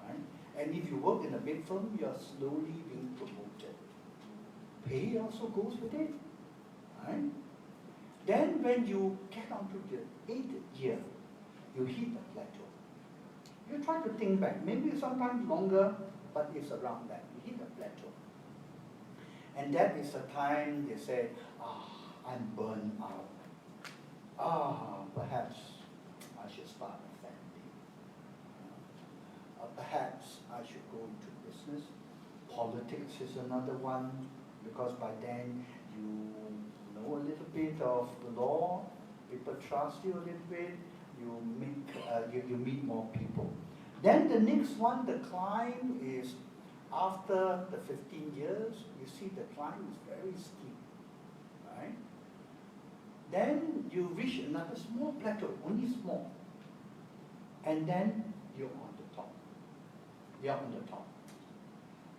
right? And if you work in a big firm, you're slowly being promoted. Pay also goes with it, right? Then when you get onto the 8th year, you hit a plateau. You try to think back, maybe sometimes longer, but it's around that. You hit a plateau. And that is the time they say, I'm burned out. Perhaps I should start a family. Perhaps I should go into business. Politics is another one, because by then you know a little bit of the law, people trust you a little bit, you meet more people. Then the next one, the climb is after the 15 years, you see the climb is very steep, right? Then you reach another small plateau, only small. And then you're on the top. You're on the top.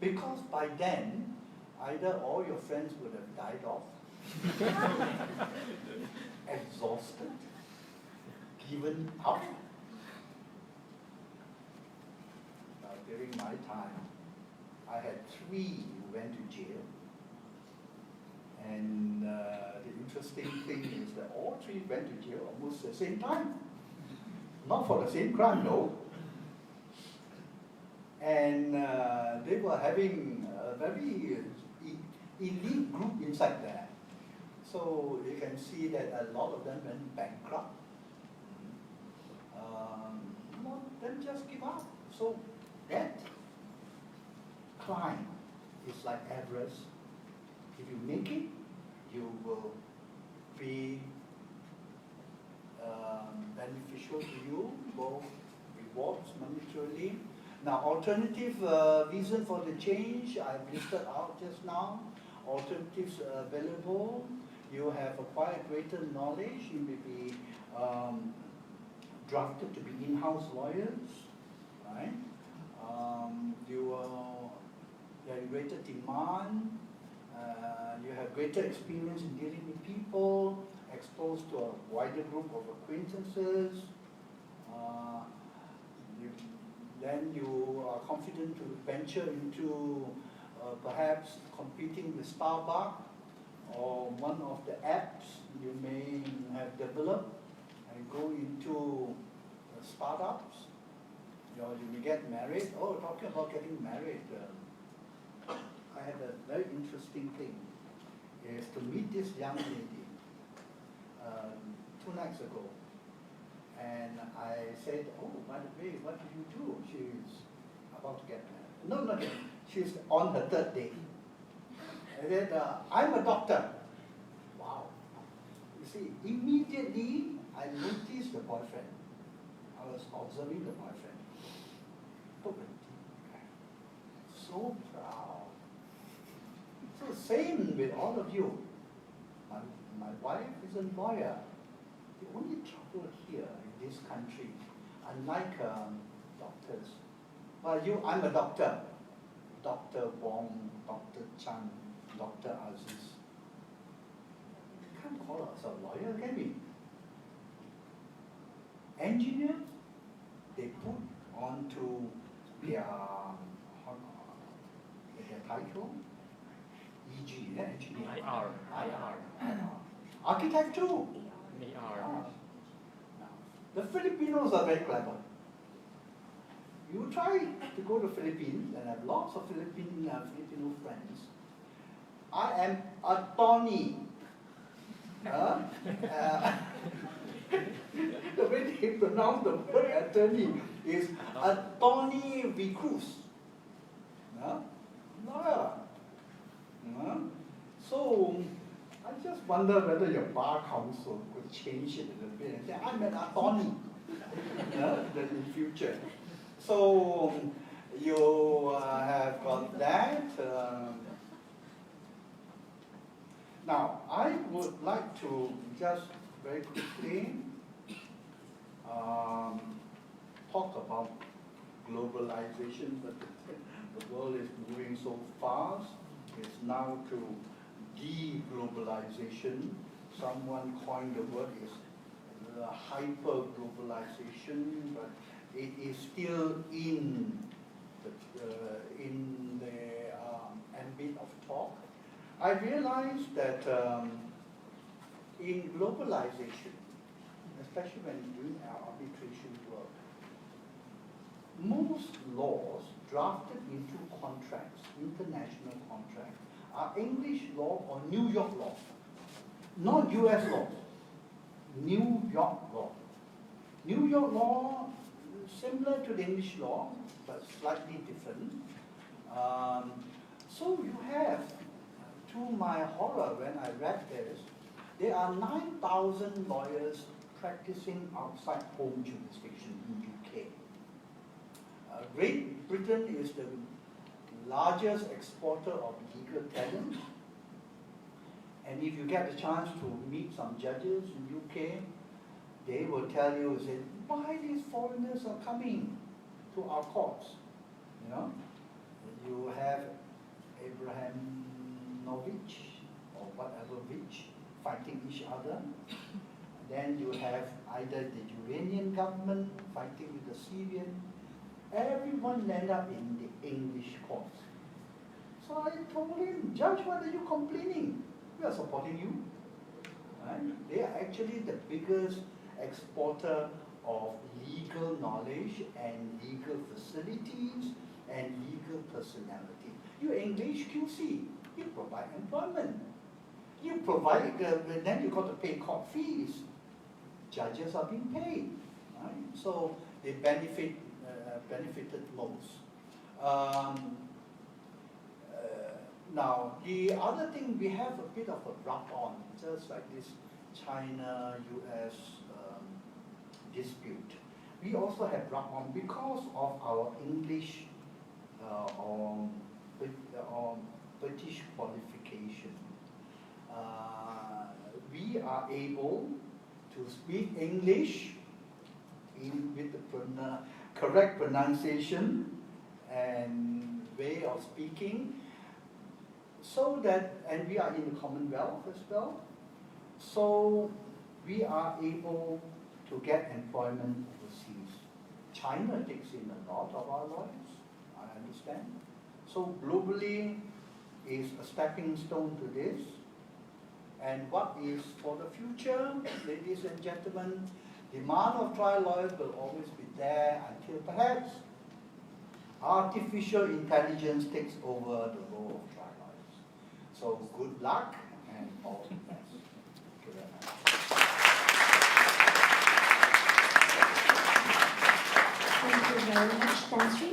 Because by then, either all your friends would have died off, exhausted, given up. Now, during my time, I had 3 who went to jail. And the interesting thing is that all 3 went to jail almost at the same time. Not for the same crime, no. And they were having a very elite group inside there. So you can see that a lot of them went bankrupt. A lot of them just give up. So that climb is like Everest. If you make it, you will be beneficial to you, both rewards monetarily. Now, alternative reason for the change, I've listed out just now. Alternatives available. You have acquired greater knowledge. You may be drafted to be in-house lawyers, right? You are in greater demand. You have greater experience in dealing with people, exposed to a wider group of acquaintances. Then you are confident to venture into perhaps competing with Starbucks or one of the apps you may have developed and go into startups. You may get married. Oh, talking about getting married. I had a very interesting thing, is to meet this young lady 2 nights ago. And I said, oh, by the way, what do you do? She's about to get married. No, not yet. She's on her 3rd day. I said, I'm a doctor. Wow. You see, immediately I noticed the boyfriend. I was observing the boyfriend. Took a deep breath. So proud. So same with all of you. My wife is a lawyer. The only trouble here this country, unlike doctors. Well, I'm a doctor. Dr. Wong, Dr. Chan, Dr. Aziz. We can't call ourselves lawyer, can we? Engineer, they put onto their title, EG, yeah, engineer. IR. Architect too. AR. The Filipinos are very clever. You try to go to Philippines, and I have lots of Filipino friends. I am attorney. The way they pronounce the word attorney is attorney recluse. Lawyer. So I just wonder whether your bar council could change it a little bit and say, I'm an attorney in the future. So you have got that. Now, I would like to just very quickly talk about globalization, but the world is moving so fast. It's now to de-globalization. Someone coined the word is hyper-globalization, but it is still in the ambit of talk. I realized that in globalization, especially when doing our arbitration work, most laws drafted into contracts, international contracts, are English law or New York law, not US law, New York law. New York law, similar to the English law, but slightly different. So you have, to my horror when I read this, there are 9,000 lawyers practicing outside home jurisdiction in UK. Great Britain is the largest exporter of legal talent. And if you get the chance to meet some judges in UK, they will tell you, say, why these foreigners are coming to our courts. You know, you have Abrahamovich or whatever Vich fighting each other. Then you have either the Iranian government fighting with the Syrian. Everyone end up in the English courts. So I told him, Judge, what are you complaining? We are supporting you. Right? They are actually the biggest exporter of legal knowledge and legal facilities and legal personality. You English QC, you provide employment. You provide, then you got to pay court fees. Judges are being paid. Right? So they benefited most. Now, the other thing, we have a bit of a rub-on, just like this China-US dispute. We also have rub-on because of our English or British qualification. We are able to speak English with the correct pronunciation and way of speaking, so that, and we are in the Commonwealth as well, so we are able to get employment overseas. China takes in a lot of our lawyers, I understand. So globally is a stepping stone to this. And what is for the future, ladies and gentlemen, demand of trial lawyers will always be there until perhaps artificial intelligence takes over the role of trial lawyers. So good luck and all the best. Thank you very much. Thank you very much, Tan Sri.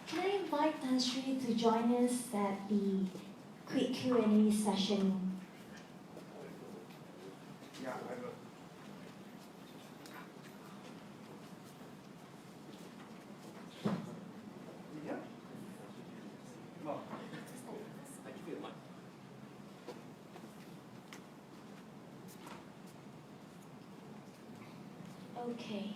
Can I invite Tan Sri to join us at the quick Q&A session? Yeah, I will. Yeah. No. Okay.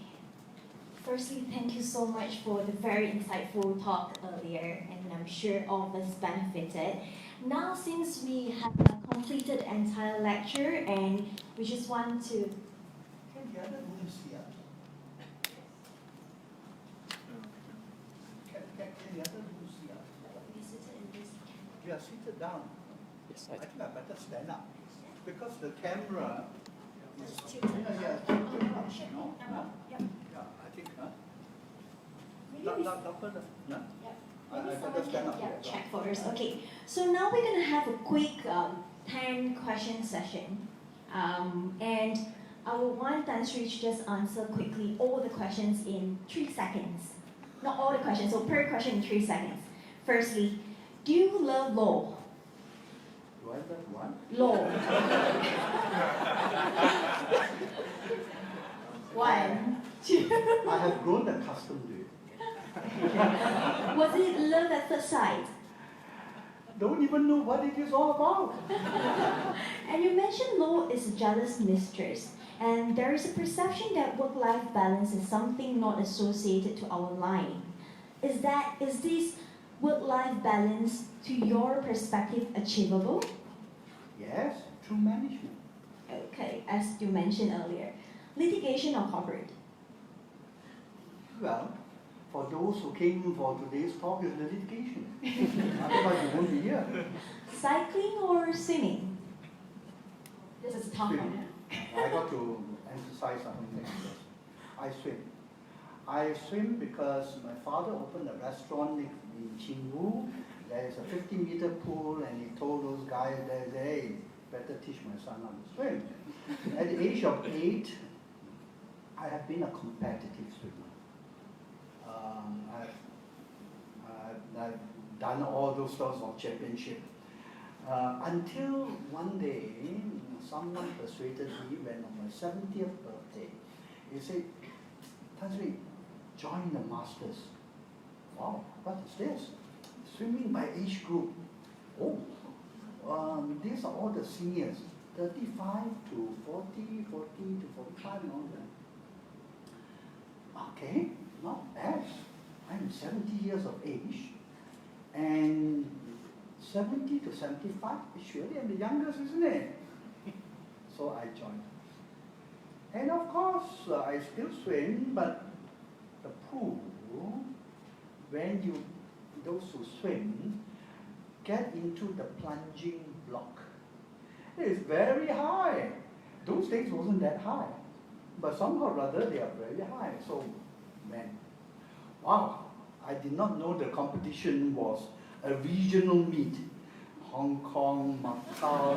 Firstly, thank you so much for the very insightful talk earlier, and I'm sure all of us benefited. Now, since we have completed the entire lecture and we just want to... Can the other room see us? Can the other room see us? We are seated down. Yes, I think I better stand up because the camera is Tilted. yeah, tilted up, no? Yep. Yeah, I think, Maybe we- no? I Maybe better someone stand can up here. check for us. Okay, so now we're going to have a quick 10-question session. And I will want Tan Sri to just answer quickly all the questions in 3 seconds. Not all the questions, so per question in 3 seconds. Firstly, do you love law? Do I love one? Law. 1, 2. I have grown accustomed to it. Was it love at first sight? Don't even know what it is all about. And you mentioned law is a jealous mistress, and there is a perception that work-life balance is something not associated to our line. Is this work-life balance, to your perspective, achievable? Yes, through management. Okay, as you mentioned earlier, litigation or corporate? Well, for those who came for today's talk, is litigation. Otherwise, you won't be here. Cycling or swimming? This is a tough Swim. one. I got to emphasize something else. I swim. I swim because my father opened a restaurant in Chingu. There is a 50-meter pool, and he told those guys there, hey, better teach my son how to swim. At the age of 8, I have been a competitive swimmer. I've done all those sorts of championship. Until one day, someone persuaded me when on my 70th birthday, he said, Tan Sri, join the masters. Wow, what is this? Swimming by age group. Oh, these are all the seniors, 35 to 40, 40 to 45 and all that. Okay, not bad. I'm 70 years of age, and 70 to 75, surely I'm the youngest, isn't it? So I joined. And of course, I still swim, but the pool, when those who swim, get into the plunging block, it is very high. Those days wasn't that high, but somehow or other they are very high. So, man, wow, I did not know the competition was a regional meet. Hong Kong, Macau.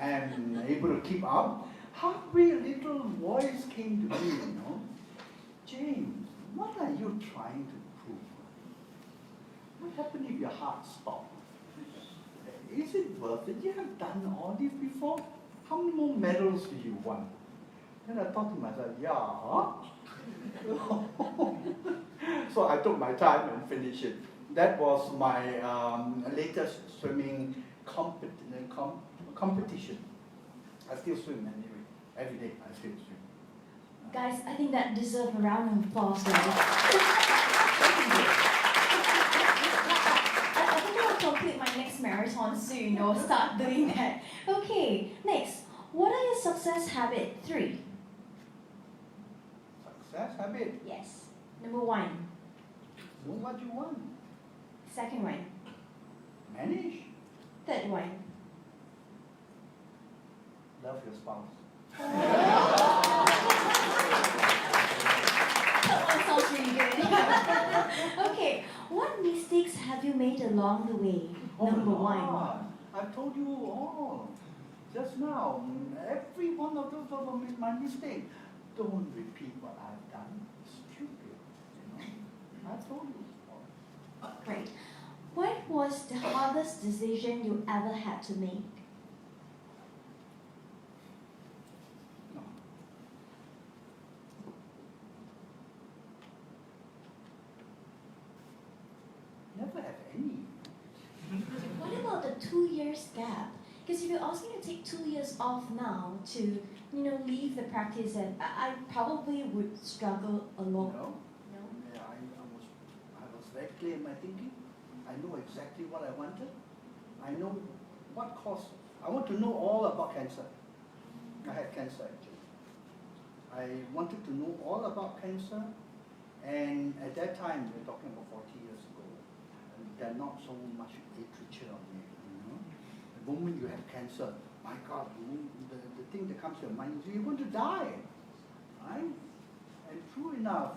I'm able to keep up. Halfway, a little voice came to me, James, what are you trying to prove? What happened if your heart stopped? Is it worth it? You have done all this before. How many more medals do you want? Then I thought to myself, yeah. So I took my time and finished it. That was my latest swimming competition. I still swim anyway. Every day I still swim. Guys, I think that deserves a round of applause. Right? I think I'll complete my next marathon soon, or start doing that. Okay, next. What are your success habits? 3. Success habit. Yes. Number 1. Know what you want. Second one. Manage. Third one. Love your spouse. That sounds really good. Okay, what mistakes have you made along the way? Number 1. I've told you all just now. Every one of those of my mistake. Don't repeat what I've done. It's stupid. I told you. Great. What was the hardest decision you ever had to make? No. Never have any. What about the 2 years gap? Because if you're asking to take 2 years off now to, you know, leave the practice, and I probably would struggle a lot. No, No? yeah, I was very clear in my thinking. I know exactly what I wanted. I know what caused. I want to know all about cancer. I had cancer actually. I wanted to know all about cancer, and at that time, we're talking about 40 years ago, and there's not so much literature on it. You know, the moment you have cancer, my God, the thing that comes to your mind is you're going to die, right? And true enough,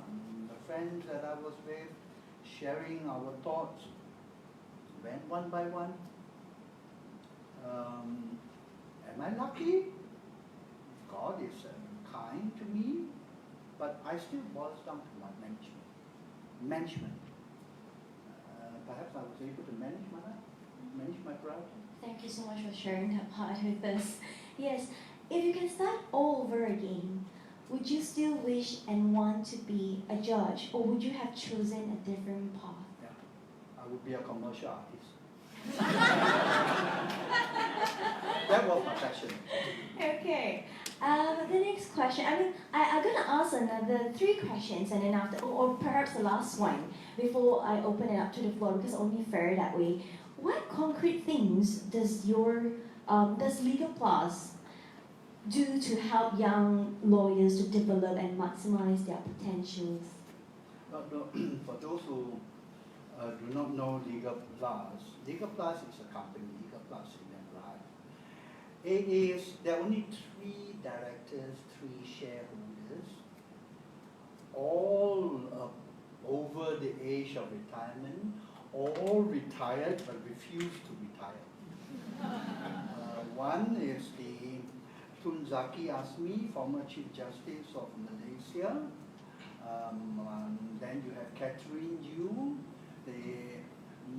the friends that I was with, sharing our thoughts, went one by one. Am I lucky? God is kind to me, but I still boils down to my management. Management. Perhaps I was able to manage my life, manage my priority. Thank you so much for sharing that part with us. Yes, if you can start all over again, would you still wish and want to be a judge, or would you have chosen a different path? Yeah, I would be a commercial artist. That was my passion. Okay. The next question. I mean, I'm gonna ask another 3 questions, and then after, or perhaps the last one, before I open it up to the floor, because only fair that way. What concrete things does Legal Plus do to help young lawyers to develop and maximize their potentials? For those who do not know Legal Plus is a company, Legal Plus in Life. It is, there are only 3 directors, 3 shareholders, all over the age of retirement, all retired but refuse to retire. One is the Tun Zaki Azmi, former Chief Justice of Malaysia. Then you have Catherine Yu, the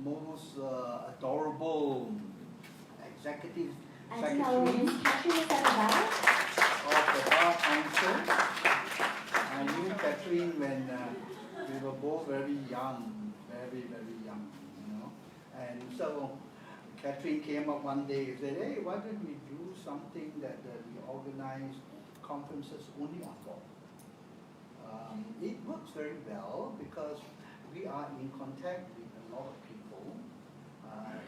most adorable executive secretary of the Bar Council. I knew Catherine when we were both very young, very young, you know. And so Catherine came up one day and said, hey, why don't we do something that we organize conferences only on law? It works very well because we are in contact with a lot of people.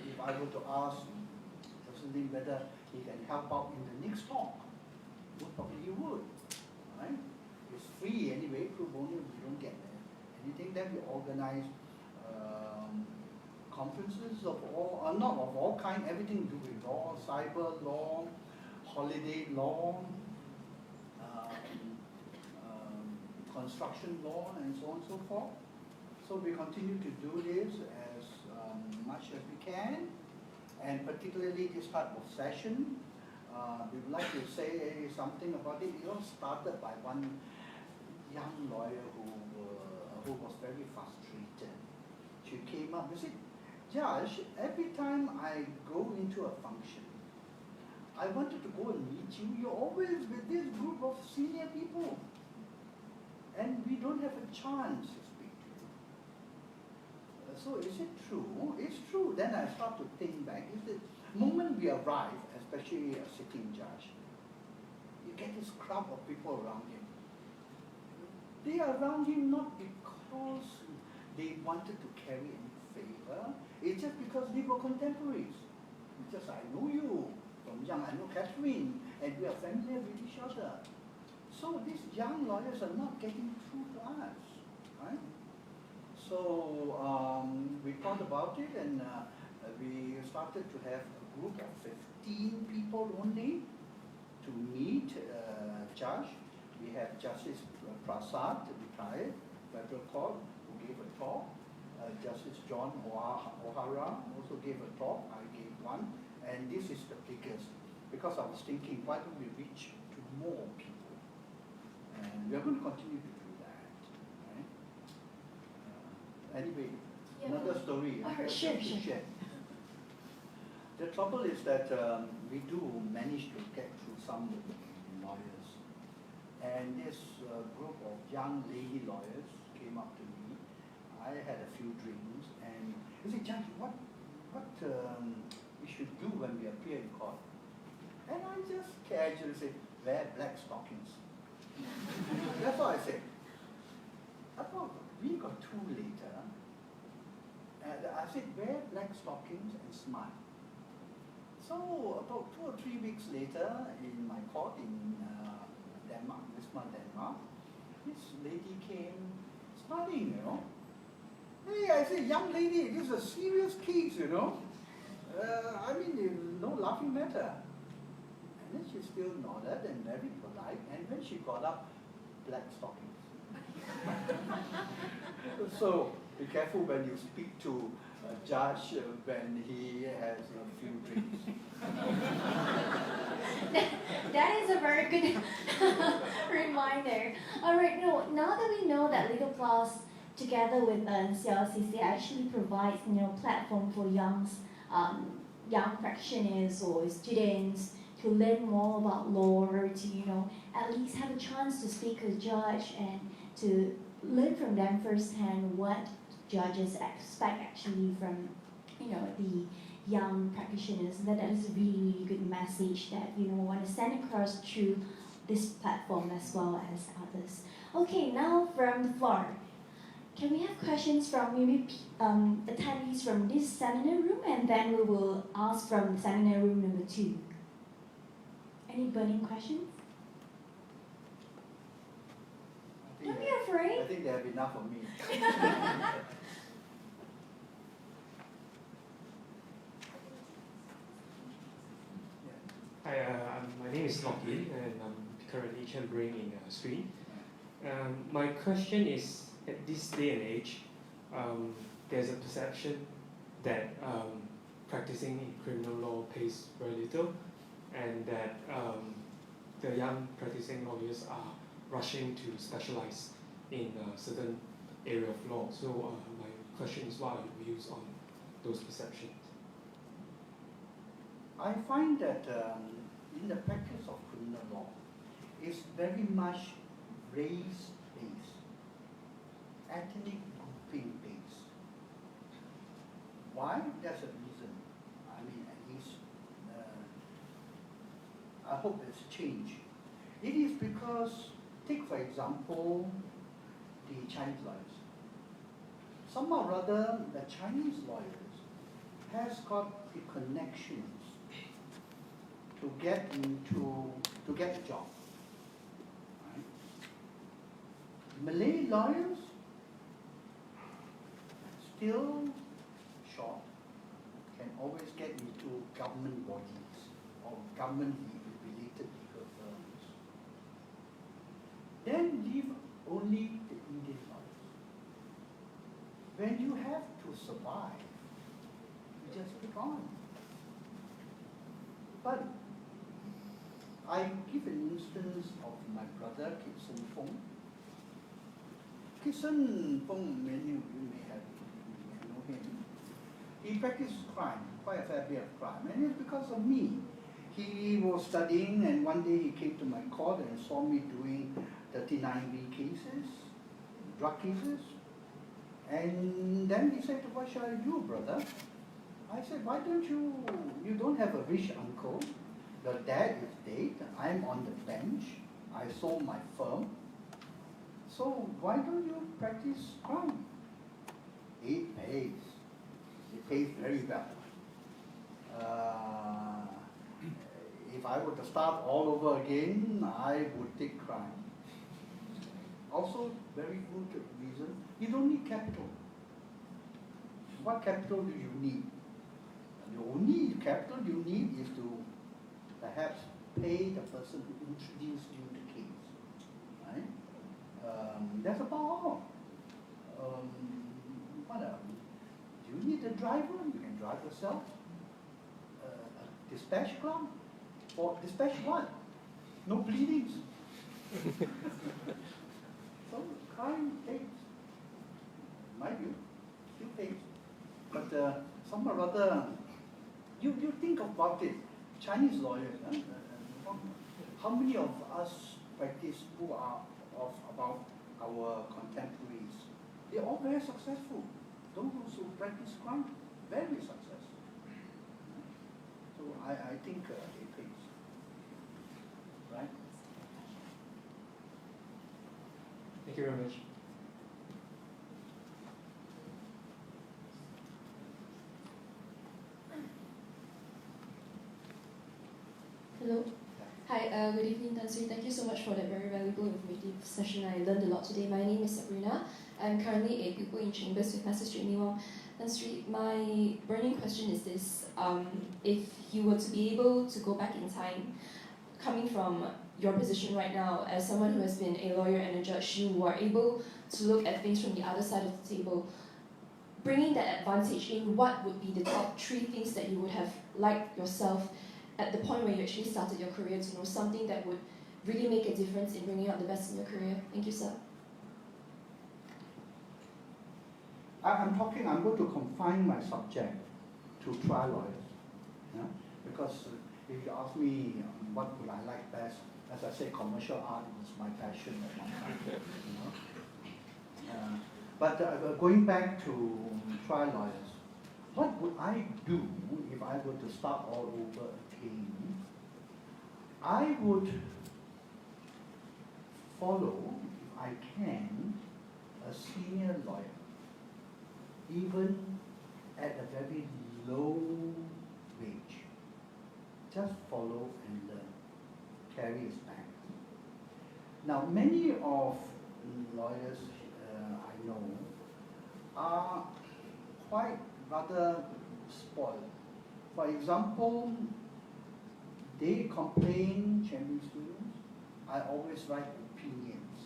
If I were to ask Jocelyn whether he can help out in the next talk, probably he would, right? It's free anyway, pro bono, you don't get anything. Then we organize conferences of all, not of all kind, everything to do with law, cyber law, holiday law, construction law, and so on and so forth. So we continue to do this as much as we can, and particularly this type of session, we would like to say something about it. It all started by one young lawyer who was very frustrated. She came up and said, Judge, every time I go into a function, I wanted to go and meet you. You're always with this group of senior people, and we don't have a chance to speak to you. So is it true? It's true. Then I start to think back. Is the moment we arrive, especially a sitting judge, you get this crowd of people around him. They are around him not because they wanted to carry any favor. It's just because they were contemporaries. It's just, I know you from young, I know Catherine, and we are familiar with each other. So these young lawyers are not getting through to us, right? So we thought about it, and we started to have a group of 15 people only to meet judge. We have Justice Prasad, retired federal court, who gave a talk. Justice John O'Hara also gave a talk. I gave one, and this is the biggest, because I was thinking, why don't we reach to more people? And we are going to continue to do that. Right? Anyway, another story. Sure. The trouble is that we do manage to get through some lawyers. And this group of young lady lawyers came up to me. I had a few drinks, and they said, Judge, what we should do when we appear in court? And I just casually say, wear black stockings. That's what I said. About a week or two later, I said, wear black stockings and smile. So about 2 or 3 weeks later, in my court in Denmark, Denmark, this lady came smiling, you know. Hey, I said, young lady, this is a serious case, you know. I mean, no laughing matter. And then she still nodded and very polite, and when she got up, black stockings. So be careful when you speak to a judge when he has a few drinks. That is a very good reminder. All right, now that we know that Legal Plus, together with CALCC, actually provides platform for young practitioners or students to learn more about law, or to at least have a chance to speak with a judge and to learn from them firsthand what judges expect actually from the young practitioners. That is a really, really good message that want to send across through this platform as well as others. Okay, now from the floor, can we have questions from maybe attendees from this seminar room, and then we will ask from seminar room number 2. Any burning questions? Don't be afraid. I think they have enough of me. Hi, my name is Lockie, and I'm currently chambering in Sri. My question is, at this day and age, there's a perception that practicing in criminal law pays very little, and that the young practicing lawyers are rushing to specialize in a certain area of law. So my question is, what are your views on those perceptions? I find that in the practice of criminal law, it's very much race-based, ethnic grouping-based. Why? There's a reason. I mean, at least I hope there's change. It is because, take for example, the Chinese lawyers. Somehow or other, the Chinese lawyers has got the connections to get a job. Right? Malay lawyers still short, can always get into government bodies or government-related legal firms. Then leave only the Indian lawyers. When you have to survive, you just pick on. But I give an instance of my brother, Sri James Foong. Sri Foong, many of you may know him. He practiced crime, quite a fair bit of crime, and it's because of me. He was studying, and one day he came to my court and saw me doing 39B cases, drug cases. And then he said, what shall I do, brother? I said, why don't you don't have a rich uncle, your dad is dead, I'm on the bench, I sold my firm, so why don't you practice crime? It pays. It pays very well. If I were to start all over again, I would take crime. Also, very good reason, you don't need capital. What capital do you need? The only capital you need is to perhaps pay the person who introduced you to the case. Right? That's about all. What else? Do you need a driver? You can drive yourself. A dispatch club? Or dispatch what? No bleedings. So crime pays. My view, still pays. But some or other, you think about it. Chinese lawyers, how many of us practice who are about our contemporaries? They're all very successful. Those who practice crime, very successful. So I think it pays. Thank you very much. Hello. Hi, good evening, Tan Sri. Thank you so much for that very valuable informative session. I learned a lot today. My name is Sabrina. I'm currently a pupil in Chambers with Master Jamie Wong. Tan Sri, my burning question is this. If you were to be able to go back in time, coming from your position right now as someone who has been a lawyer and a judge, you are able to look at things from the other side of the table. Bringing that advantage in, what would be the top 3 things that you would have liked yourself at the point where you actually started your career to know, something that would really make a difference in bringing out the best in your career? Thank you, sir. I'm going to confine my subject to trial lawyers. Yeah? Because if you ask me what would I like best, as I say, commercial art was my passion at one time. But going back to trial lawyers, what would I do if I were to start all over again? I would follow, if I can, a senior lawyer, even at a very low wage. Just follow and learn, carry his bag. Now, many of lawyers I know are quite rather spoiled. For example, they complain, champion students, I always write opinions.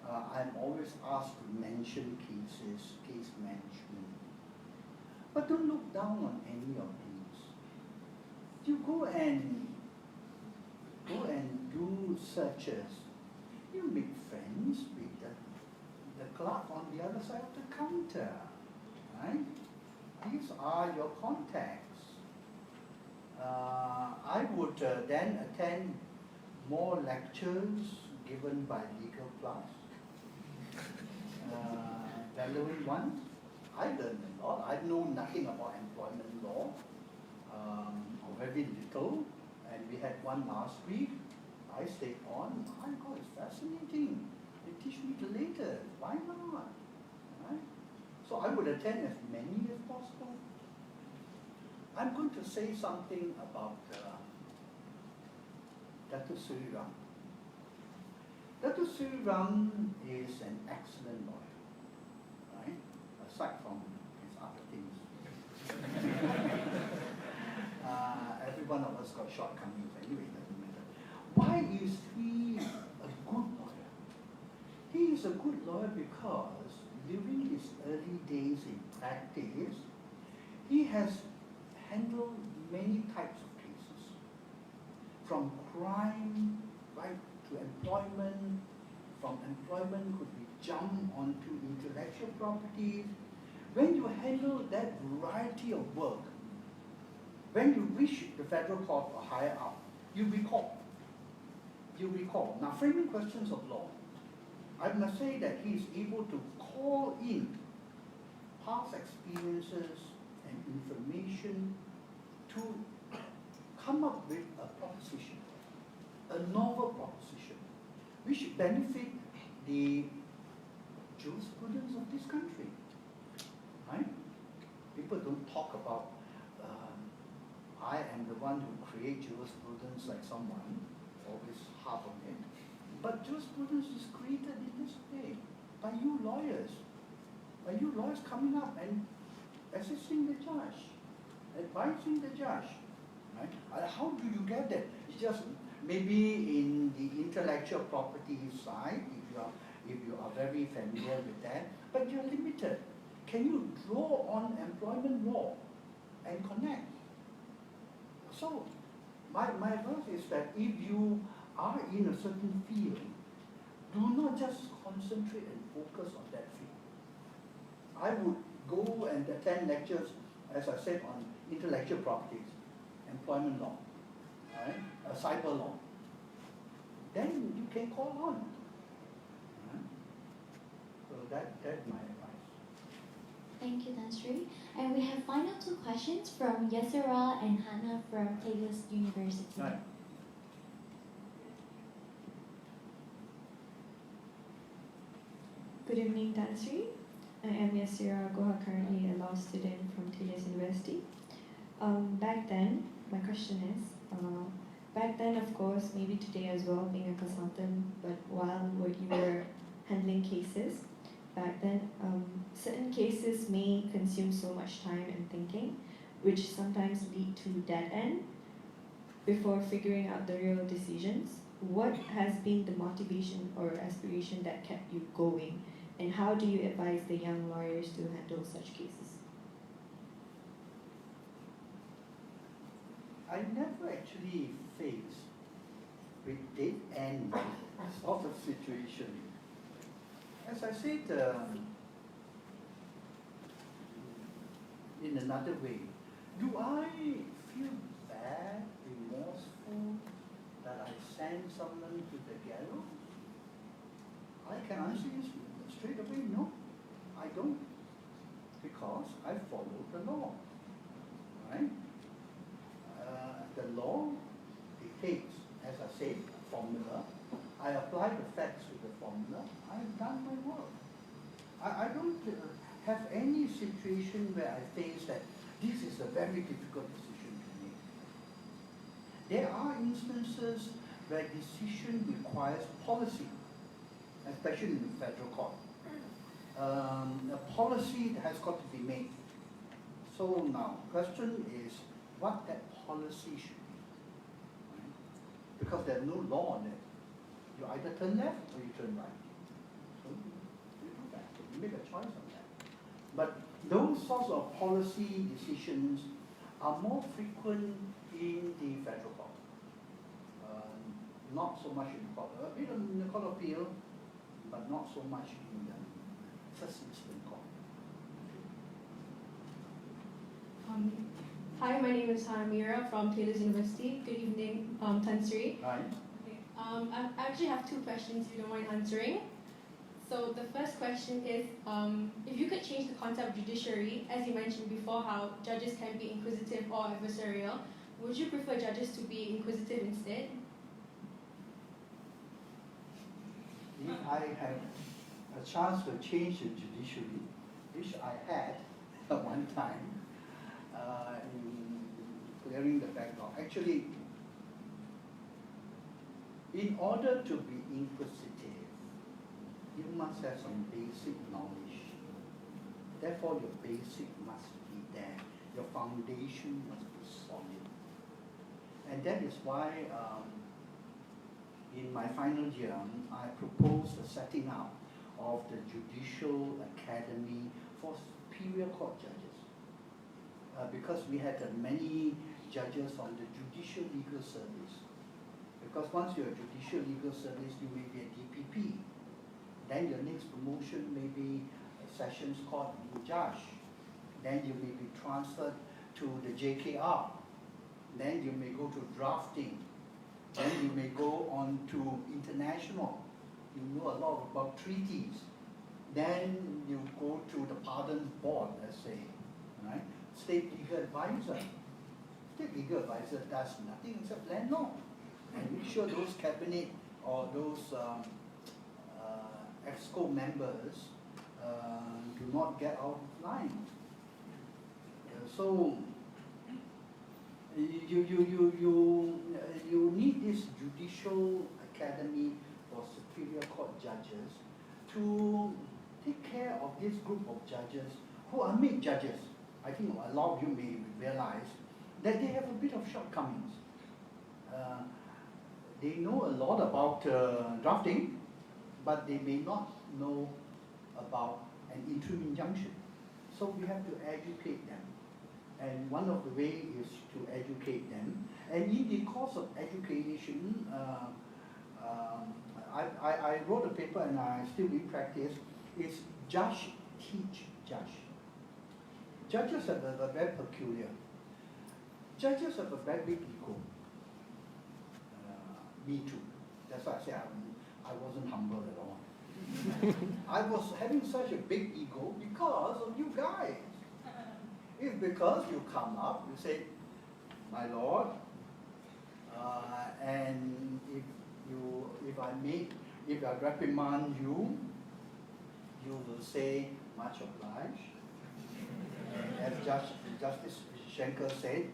I'm always asked to mention cases, case management. But don't look down on any of these. You go and do searches. You make friends with the clerk on the other side of the counter, right? These are your contacts. I would then attend more lectures given by legal class. Relevant ones. I learned a lot. I know nothing about employment law, or very little, and we had one last week. I stayed on. My God, it's fascinating. They teach me later. Why not? Right? So I would attend as many as possible. I'm going to say something about Dr. Sri Ram. Dr. Sri Ram is an excellent lawyer, right? Aside from his other things. Every one of us got shortcomings anyway, it doesn't matter. Why is he a good lawyer? He is a good lawyer because during his early days in practice, he has handled many types of cases. From crime right to employment, from employment could be jumped onto intellectual properties. When you handle that variety of work, when you reach the federal court or higher up, you recall. Now, framing questions of law, I must say that he is able to call in past experiences and information to come up with a proposition, a novel proposition, which benefit the jurisprudence of this country. Right? People don't talk about, I am the one who creates jurisprudence like someone, always half of it. But jurisprudence is created in this way by you lawyers coming up and assisting the judge, advising the judge. Right? How do you get that? It's just maybe in the intellectual property side, if you are very familiar with that, but you're limited. Can you draw on employment law and connect? So, my advice is that if you are in a certain field, do not just concentrate and focus on that field. I would go and attend lectures, as I said, on intellectual properties, employment law, right? Cyber law. Then you can call on. Right? So that's my advice. Thank you, Tan Sri. And we have final 2 questions from Yasera and Hannah from Taylor's University. Right. Good evening, Tan Sri. I am Yasira Goha, currently a law student from Taylor's University. Back then, my question is, back then, of course, maybe today as well, being a consultant, but while you were handling cases, back then, certain cases may consume so much time and thinking, which sometimes lead to dead end before figuring out the real decisions. What has been the motivation or aspiration that kept you going, and how do you advise the young lawyers to handle such cases? I never actually faced with dead end sort of situation. As I said, in another way, do I feel bad, remorseful that I sent someone to the gallows? I can answer you straight away, no, I don't, because I follow the law, right? The law dictates, as I said, a formula. I apply the facts to the formula. I've done my work. I don't have any situation where I face that this is a very difficult decision to make. There are instances where decision requires policy, especially in the federal court. A policy has got to be made. So now, question is what that policy should be. Right? Because there's no law on it. You either turn left or you turn right. So you do that. You make a choice on that. But those sorts of policy decisions are more frequent in the federal court. Not so much in the court, a bit in the court of appeal, but not so much in the first instance court. Hi, my name is Haramira from Taylor's University. Good evening, Tan Sri. Right? Okay. I actually have two questions if you don't mind answering. So the first question is, if you could change the concept of judiciary, as you mentioned before, how judges can be inquisitive or adversarial, would you prefer judges to be inquisitive instead? If I had a chance to change the judiciary, which I had at one time, in clearing the backlog. Actually, in order to be inquisitive, you must have some basic knowledge. Therefore, your basic must be there. Your foundation must be solid. And that is why in my final year, I proposed the setting up of the Judicial Academy for Superior Court judges. Because we had many judges on the Judicial Legal Service. Because once you're a Judicial Legal Service, you may be a DPP. Then your next promotion may be a Sessions Court judge. Then you may be transferred to the JKR. Then you may go to drafting. Then you may go on to international. You know a lot about treaties. Then you go to the Pardons Board, let's say, right? State legal advisor. State legal advisor does nothing except land law. And make sure those cabinet or those EXCO members do not get out of line. So you need this Judicial Academy for Superior Court judges to take care of this group of judges who are made judges. I think a lot of you may realize that they have a bit of shortcomings. They know a lot about drafting, but they may not know about an interim injunction. So we have to educate them. And one of the ways is to educate them. And in the course of education, I wrote a paper and I still in practice. It's judge, teach, judge. Judges are very peculiar. Judges have a very big ego. Me too. That's why I say I wasn't humble at all. I was having such a big ego because of you guys. It's because you come up, you say, my Lord, and if I reprimand you, you will say much obliged. As Justice Schenker said,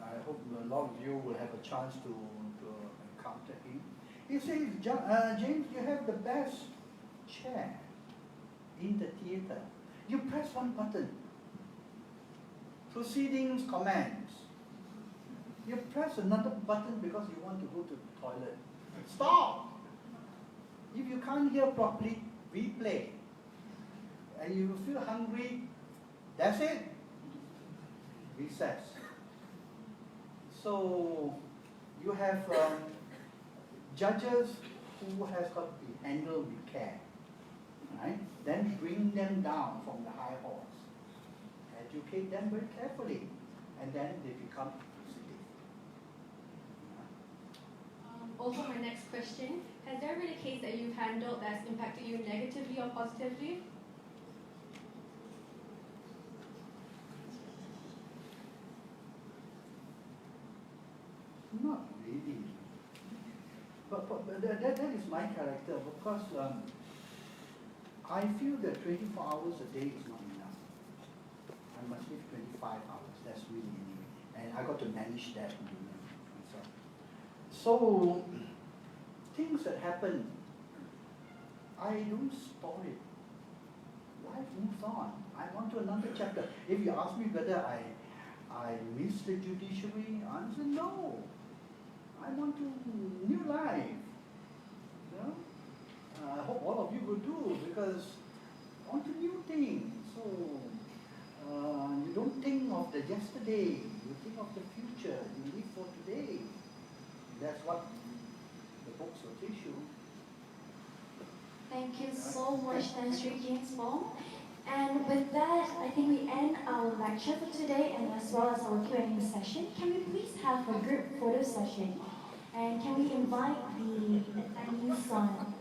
I hope a lot of you will have a chance to encounter him. He says, James, you have the best chair in the theatre. You press one button. Proceedings commence. You press another button because you want to go to the toilet. Stop! If you can't hear properly, replay. And you feel hungry, that's it. Recess. So you have judges who has got to be handled with care. Right? Then bring them down from the high horse. Educate them very carefully. And then they become sensitive. Also, my next question, has there been a case that you've handled that's impacted you negatively or positively? Not really. But that is my character because I feel that 24 hours a day is not enough. I must live 25 hours, that's really anyway. And I got to manage that myself. So, things that happen, I don't store it. Life moves on. I'm on to another chapter. If you ask me whether I miss the judiciary, answer no. I want to new life. You know? I hope all of you will do because I want to new things. So you don't think of the yesterday, you think of the future, you live for today. That's what the books will teach you. Thank you so much, Sri James Foong. And with that, I think we end our lecture for today and as well as our Q&A session. Can we please have a group photo session? And can we invite the attendees on